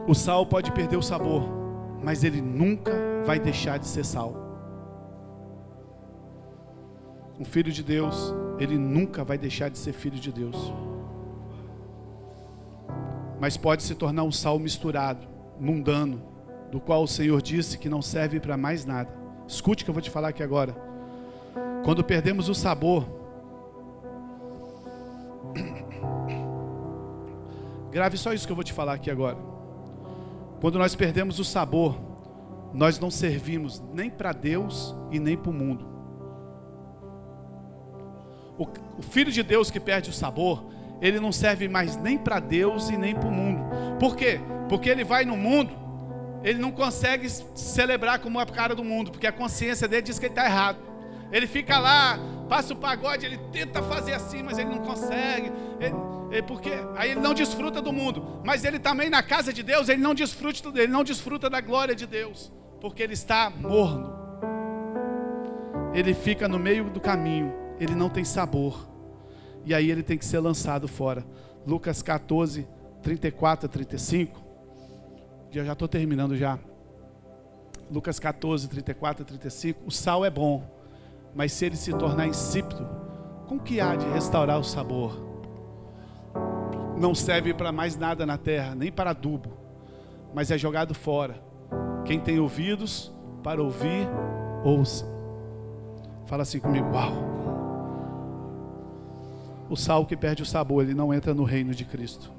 O sal pode perder o sabor, mas ele nunca vai deixar de ser sal. Um filho de Deus, ele nunca vai deixar de ser filho de Deus. Mas pode se tornar um sal misturado, mundano, do qual o Senhor disse que não serve para mais nada. Escute o que eu vou te falar aqui agora. Quando perdemos o sabor, grave só isso que eu vou te falar aqui agora. Quando nós perdemos o sabor, nós não servimos nem para Deus e nem para o mundo. O filho de Deus que perde o sabor, ele não serve mais nem para Deus e nem para o mundo. Por quê? Porque ele vai no mundo, ele não consegue celebrar como a cara do mundo, porque a consciência dele diz que ele está errado. Ele fica lá, passa o pagode, ele tenta fazer assim, mas ele não consegue. Porque aí ele não desfruta do mundo. Mas ele também na casa de Deus, ele não desfruta da glória de Deus, porque ele está morno. Ele fica no meio do caminho, ele não tem sabor. E aí ele tem que ser lançado fora. Lucas 14, 34 a 35. Eu já estou terminando já. Lucas 14, 34 a 35. O sal é bom, mas se ele se tornar insípido, com que há de restaurar o sabor? Não serve para mais nada na terra, nem para adubo, mas é jogado fora. Quem tem ouvidos para ouvir, ouça. Fala assim comigo, uau! O sal que perde o sabor, ele não entra no reino de Cristo.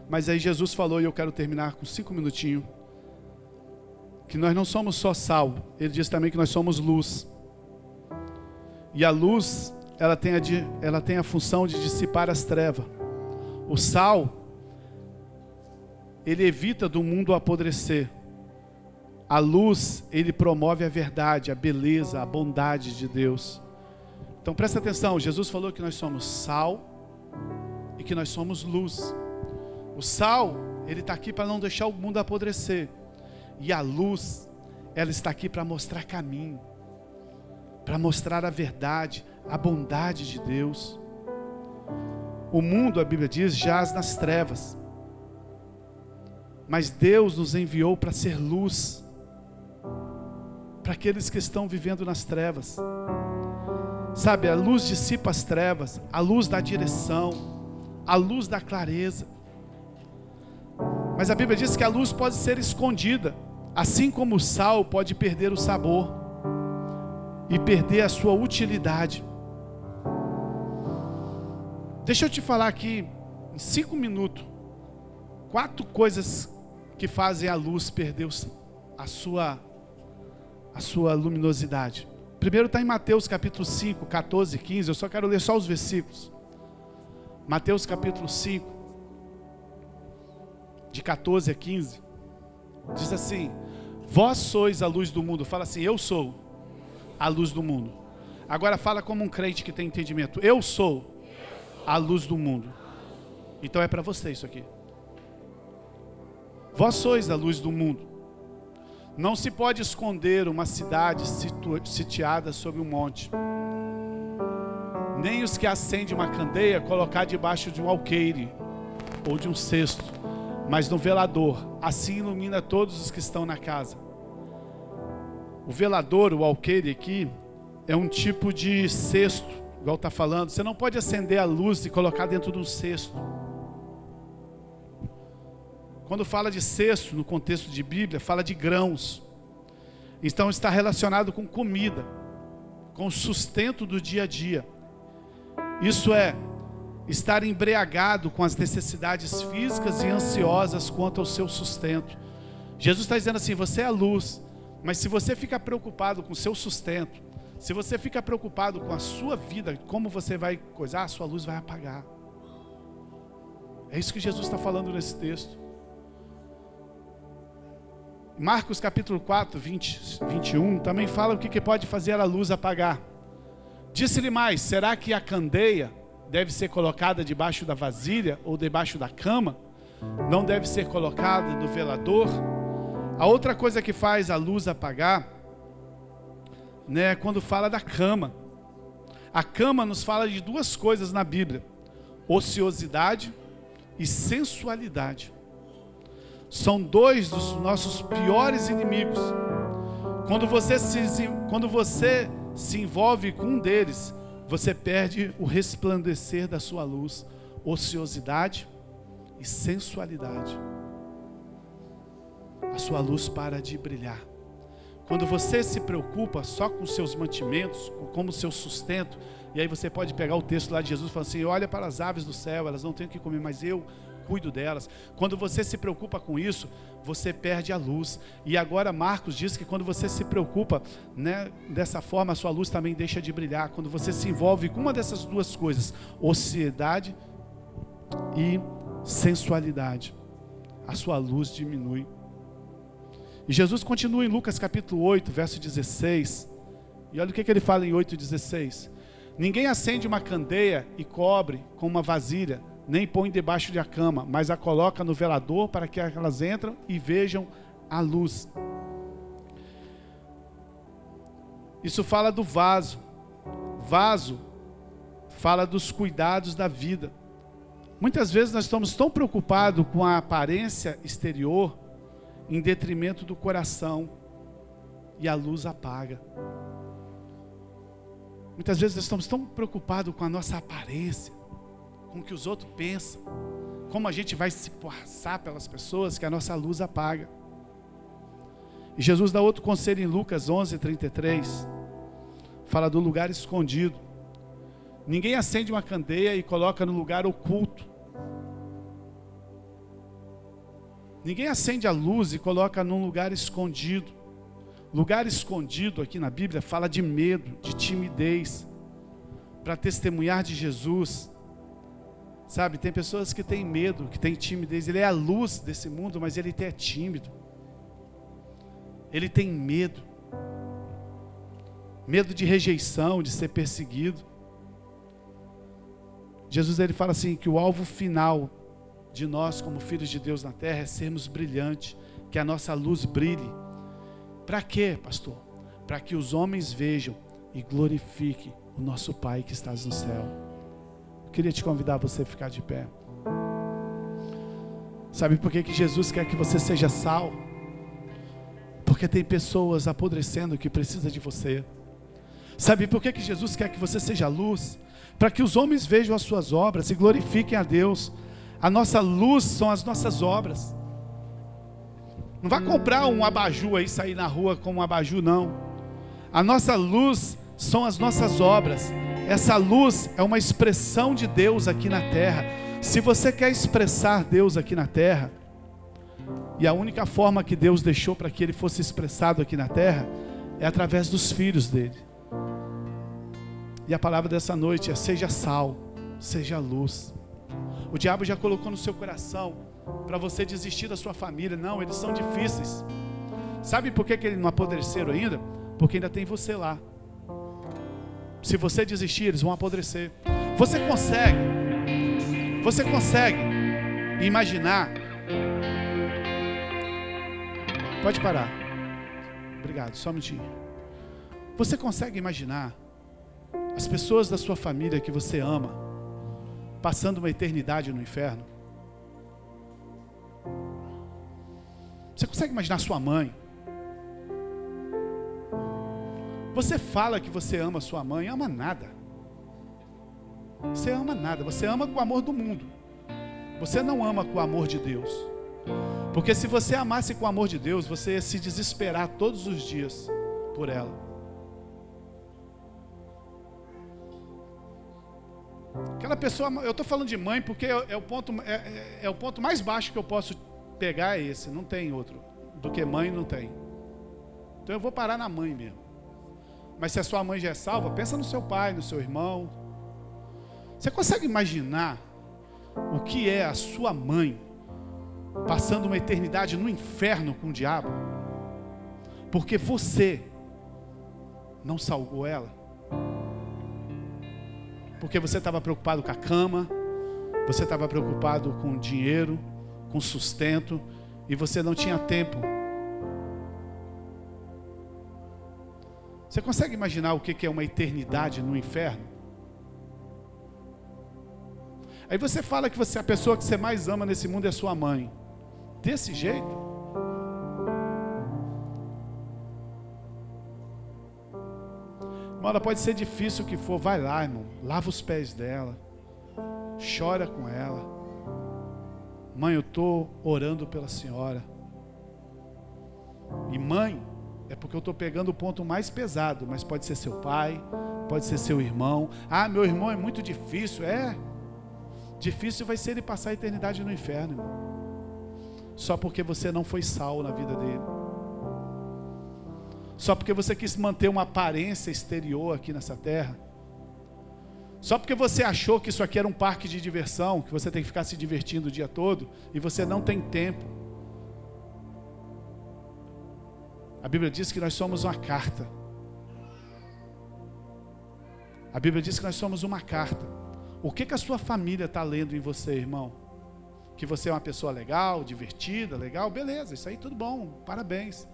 Mas aí Jesus falou, e eu quero terminar com 5 minutinhos, que nós não somos só sal. Ele diz também que nós somos luz. E a luz, ela tem a função de dissipar as trevas. O sal, ele evita do mundo apodrecer. A luz, ele promove a verdade, a beleza, a bondade de Deus. Então presta atenção, Jesus falou que nós somos sal e que nós somos luz. O sal, ele está aqui para não deixar o mundo apodrecer. E a luz, ela está aqui para mostrar caminho, para mostrar a verdade, a bondade de Deus. O mundo, a Bíblia diz, jaz nas trevas. Mas Deus nos enviou para ser luz para aqueles que estão vivendo nas trevas. Sabe, a luz dissipa as trevas, a luz dá direção, a luz dá clareza. Mas a Bíblia diz que a luz pode ser escondida, assim como o sal pode perder o sabor e perder a sua utilidade. Deixa eu te falar aqui, em 5 minutos, 4 coisas que fazem a luz perder a sua luminosidade. Primeiro está em Mateus capítulo 5, 14 e 15, eu só quero ler só os versículos. Mateus capítulo 5, de 14 a 15, diz assim: vós sois a luz do mundo. Fala assim, eu sou a luz do mundo. Agora fala como um crente que tem entendimento. Eu sou a luz do mundo. Então é para você isso aqui. Vós sois a luz do mundo. Não se pode esconder uma cidade sitiada sobre um monte, nem os que acendem uma candeia colocar debaixo de um alqueire ou de um cesto, mas no velador. Assim ilumina todos os que estão na casa. O velador, o alqueire aqui, é um tipo de cesto, igual está falando. Você não pode acender a luz e colocar dentro de um cesto. Quando fala de cesto, no contexto de Bíblia, fala de grãos. Então está relacionado com comida, com o sustento do dia a dia. Isso é estar embriagado com as necessidades físicas e ansiosas quanto ao seu sustento. Jesus está dizendo assim, você é a luz, mas se você fica preocupado com o seu sustento, se você fica preocupado com a sua vida, como você vai coisar, a sua luz vai apagar. É isso que Jesus está falando nesse texto. Marcos capítulo 4, 21, também fala o que pode fazer a luz apagar. Disse-lhe mais, será que a candeia deve ser colocada debaixo da vasilha ou debaixo da cama? Não deve ser colocada no velador? A outra coisa que faz a luz apagar, né, é quando fala da cama. A cama nos fala de 2 coisas na Bíblia: ociosidade e sensualidade. são dois dos nossos piores inimigos. Quando você se envolve com um deles, você perde o resplandecer da sua luz, ociosidade e sensualidade. A sua luz para de brilhar. Quando você se preocupa só com seus mantimentos, como seu sustento, e aí você pode pegar o texto lá de Jesus e falar assim: olha para as aves do céu, elas não têm o que comer, mas eu cuido delas. Quando você se preocupa com isso, você perde a luz. E agora Marcos diz que quando você se preocupa, né, dessa forma, a sua luz também deixa de brilhar. Quando você se envolve com uma dessas duas coisas, ociosidade e sensualidade, a sua luz diminui. E Jesus continua em Lucas capítulo 8, verso 16. E olha o que ele fala em 8,16. Ninguém acende uma candeia e cobre com uma vasilha, nem põe debaixo da cama, mas a coloca no velador para que elas entrem e vejam a luz. Isso fala do vaso. Vaso fala dos cuidados da vida. Muitas vezes nós estamos tão preocupados com a aparência exterior, em detrimento do coração, e a luz apaga. Muitas vezes nós estamos tão preocupados com a nossa aparência, com o que os outros pensam, como a gente vai se passar pelas pessoas, que a nossa luz apaga. E Jesus dá outro conselho em Lucas 11:33, fala do lugar escondido. Ninguém acende uma candeia e coloca no lugar oculto. Ninguém acende a luz e coloca num lugar escondido. Lugar escondido aqui na Bíblia fala de medo, de timidez, para testemunhar de Jesus. Sabe, tem pessoas que têm medo, que têm timidez. Ele é a luz desse mundo, mas ele é tímido. Ele tem medo. Medo de rejeição, de ser perseguido. Jesus ele fala assim, que o alvo final de nós como filhos de Deus na terra é sermos brilhantes, que a nossa luz brilhe. Para quê, pastor? Para que os homens vejam e glorifiquem o nosso Pai que estás no céu. Eu queria te convidar a você ficar de pé. Sabe por que Jesus quer que você seja sal? Porque tem pessoas apodrecendo que precisam de você. Sabe por que Jesus quer que você seja luz? Para que os homens vejam as suas obras e glorifiquem a Deus. A nossa luz são as nossas obras. Não vai comprar um abajur aí, sair na rua com um abajur, não. A nossa luz são as nossas obras. Essa luz é uma expressão de Deus aqui na terra. Se você quer expressar Deus aqui na terra, e a única forma que Deus deixou para que ele fosse expressado aqui na terra, é através dos filhos dele. E a palavra dessa noite é: seja sal, seja luz. O diabo já colocou no seu coração para você desistir da sua família. Não, eles são difíceis. Sabe por que eles não apodreceram ainda? Porque ainda tem você lá. Se você desistir, eles vão apodrecer. Você consegue imaginar? Pode parar. Obrigado, só um minutinho. Você consegue imaginar as pessoas da sua família que você ama passando uma eternidade no inferno? Você consegue imaginar sua mãe? Você fala que você ama sua mãe, ama nada. Você ama nada, você ama com o amor do mundo. Você não ama com o amor de Deus. Porque se você amasse com o amor de Deus, você ia se desesperar todos os dias por ela. Aquela pessoa, eu estou falando de mãe porque é o ponto mais baixo que eu posso pegar, é esse, não tem outro. Do que mãe, não tem. Então eu vou parar na mãe mesmo. Mas se a sua mãe já é salva, pensa no seu pai, no seu irmão. Você consegue imaginar o que é a sua mãe passando uma eternidade no inferno com o diabo? Porque você não salvou ela. Porque você estava preocupado com a cama, você estava preocupado com dinheiro, com sustento, e você não tinha tempo. Você consegue imaginar o que é uma eternidade no inferno? Aí você fala que a pessoa que você mais ama nesse mundo é sua mãe. desse jeito? Irmão, ela pode ser difícil o que for, vai lá, irmão, lava os pés dela, chora com ela. Mãe, eu estou orando pela senhora. E mãe, é porque eu estou pegando o ponto mais pesado, mas pode ser seu pai, pode ser seu irmão. Ah, meu irmão é muito difícil. Difícil vai ser ele passar a eternidade no inferno, irmão. Só porque você não foi sal na vida dele. Só porque você quis manter uma aparência exterior aqui nessa terra. Só porque você achou que isso aqui era um parque de diversão, que você tem que ficar se divertindo o dia todo, e você não tem tempo. A Bíblia diz que nós somos uma carta. A Bíblia diz que nós somos uma carta. O que a sua família está lendo em você, irmão? Que você é uma pessoa legal, divertida, legal? Beleza, isso aí tudo bom, parabéns.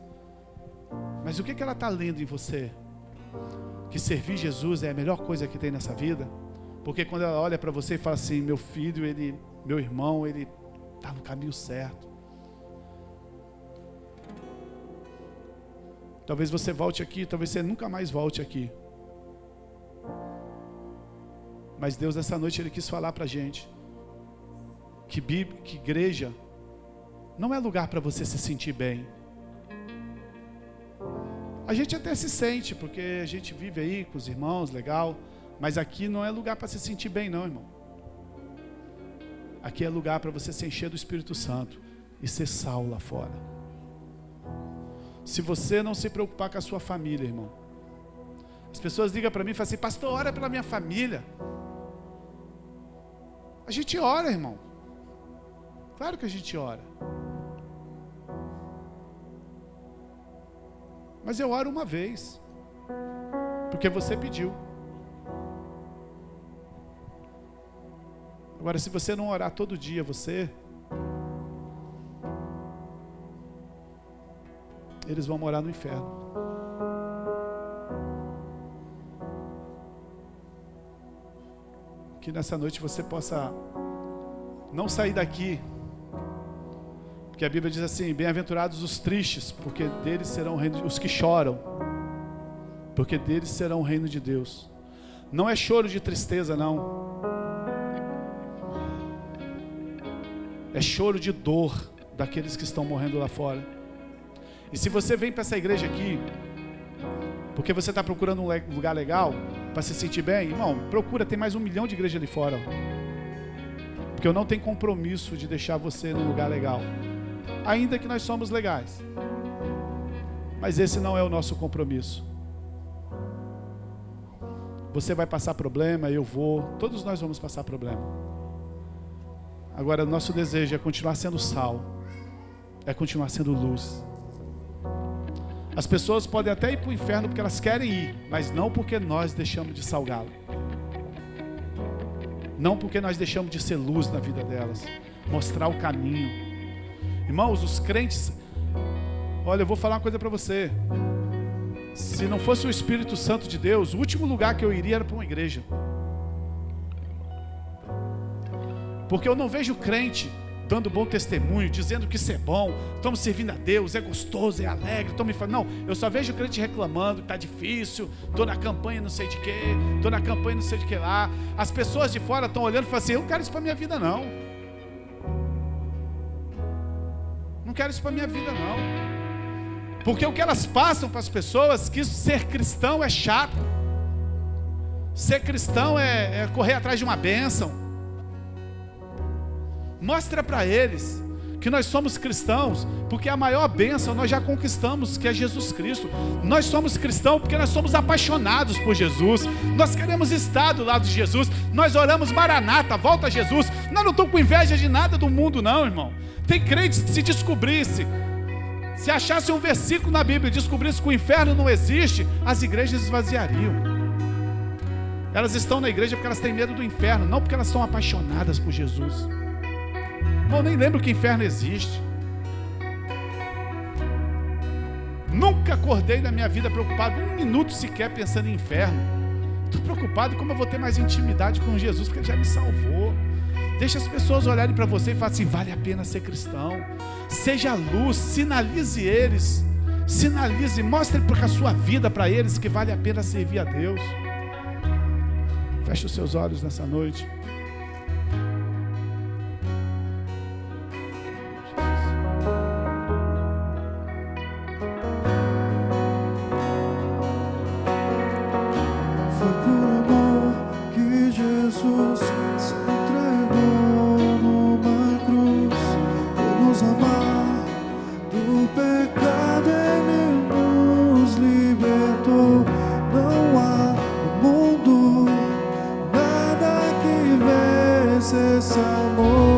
Mas o que ela está lendo em você? Que servir Jesus é a melhor coisa que tem nessa vida? Porque quando ela olha para você e fala assim, meu filho, meu irmão, ele está no caminho certo. Talvez você volte aqui, talvez você nunca mais volte aqui. Mas Deus essa noite Ele quis falar para a gente que igreja não é lugar para você se sentir bem. A gente até se sente, porque a gente vive aí com os irmãos, legal. Mas aqui não é lugar para se sentir bem não, irmão. Aqui é lugar para você se encher do Espírito Santo e ser sal lá fora. Se você não se preocupar com a sua família, irmão. As pessoas ligam para mim e falam assim, pastor, ora pela minha família. A gente ora, irmão. Claro que a gente ora. Mas eu oro uma vez. Porque você pediu. Agora, se você não orar todo dia, eles vão morar no inferno. Que nessa noite você possa não sair daqui, porque a Bíblia diz assim, bem-aventurados os tristes, porque deles serão o reino, os que choram, porque deles serão o reino de Deus. Não é choro de tristeza, não. É choro de dor daqueles que estão morrendo lá fora. E se você vem para essa igreja aqui, porque você está procurando um lugar legal, para se sentir bem, irmão, procura, tem mais 1 milhão de igrejas ali fora. Porque eu não tenho compromisso de deixar você num lugar legal. Ainda que nós somos legais. Mas esse não é o nosso compromisso. Você vai passar problema, eu vou, todos nós vamos passar problema. Agora, o nosso desejo é continuar sendo sal, é continuar sendo luz. As pessoas podem até ir para o inferno porque elas querem ir, mas não porque nós deixamos de salgá-lo. Não porque nós deixamos de ser luz na vida delas, mostrar o caminho. Irmãos, os crentes, olha, eu vou falar uma coisa para você. Se não fosse o Espírito Santo de Deus, o último lugar que eu iria era para uma igreja. Porque eu não vejo crente dando bom testemunho, dizendo que isso é bom, estamos servindo a Deus, é gostoso, é alegre, estamos me falando. Não, eu só vejo crente reclamando, está difícil, estou na campanha não sei de quê, estou na campanha não sei de que lá. As pessoas de fora estão olhando e falam assim, eu não quero isso para minha vida não. Não quero isso para minha vida não. Porque o que elas passam para as pessoas, que ser cristão é chato. Ser cristão é correr atrás de uma bênção. Mostra para eles que nós somos cristãos, porque a maior bênção nós já conquistamos, que é Jesus Cristo. Nós somos cristãos porque nós somos apaixonados por Jesus. Nós queremos estar do lado de Jesus. Nós oramos Maranata, volta a Jesus. Nós não estamos com inveja de nada do mundo não, irmão. Tem crentes que se descobrisse, se achasse um versículo na Bíblia e descobrisse que o inferno não existe, as igrejas esvaziariam. Elas estão na igreja porque elas têm medo do inferno, não porque elas são apaixonadas por Jesus. Eu nem lembro que inferno existe. Nunca acordei na minha vida preocupado 1 minuto sequer pensando em inferno. Estou preocupado como eu vou ter mais intimidade com Jesus, porque Ele já me salvou. Deixa as pessoas olharem para você e falarem assim: vale a pena ser cristão. Seja luz, sinalize eles. Sinalize, mostre com a sua vida para eles que vale a pena servir a Deus. Feche os seus olhos nessa noite. Foi por amor que Jesus se entregou numa cruz. Por nos amar do pecado, Ele nos libertou. Não há no mundo nada que vença esse amor.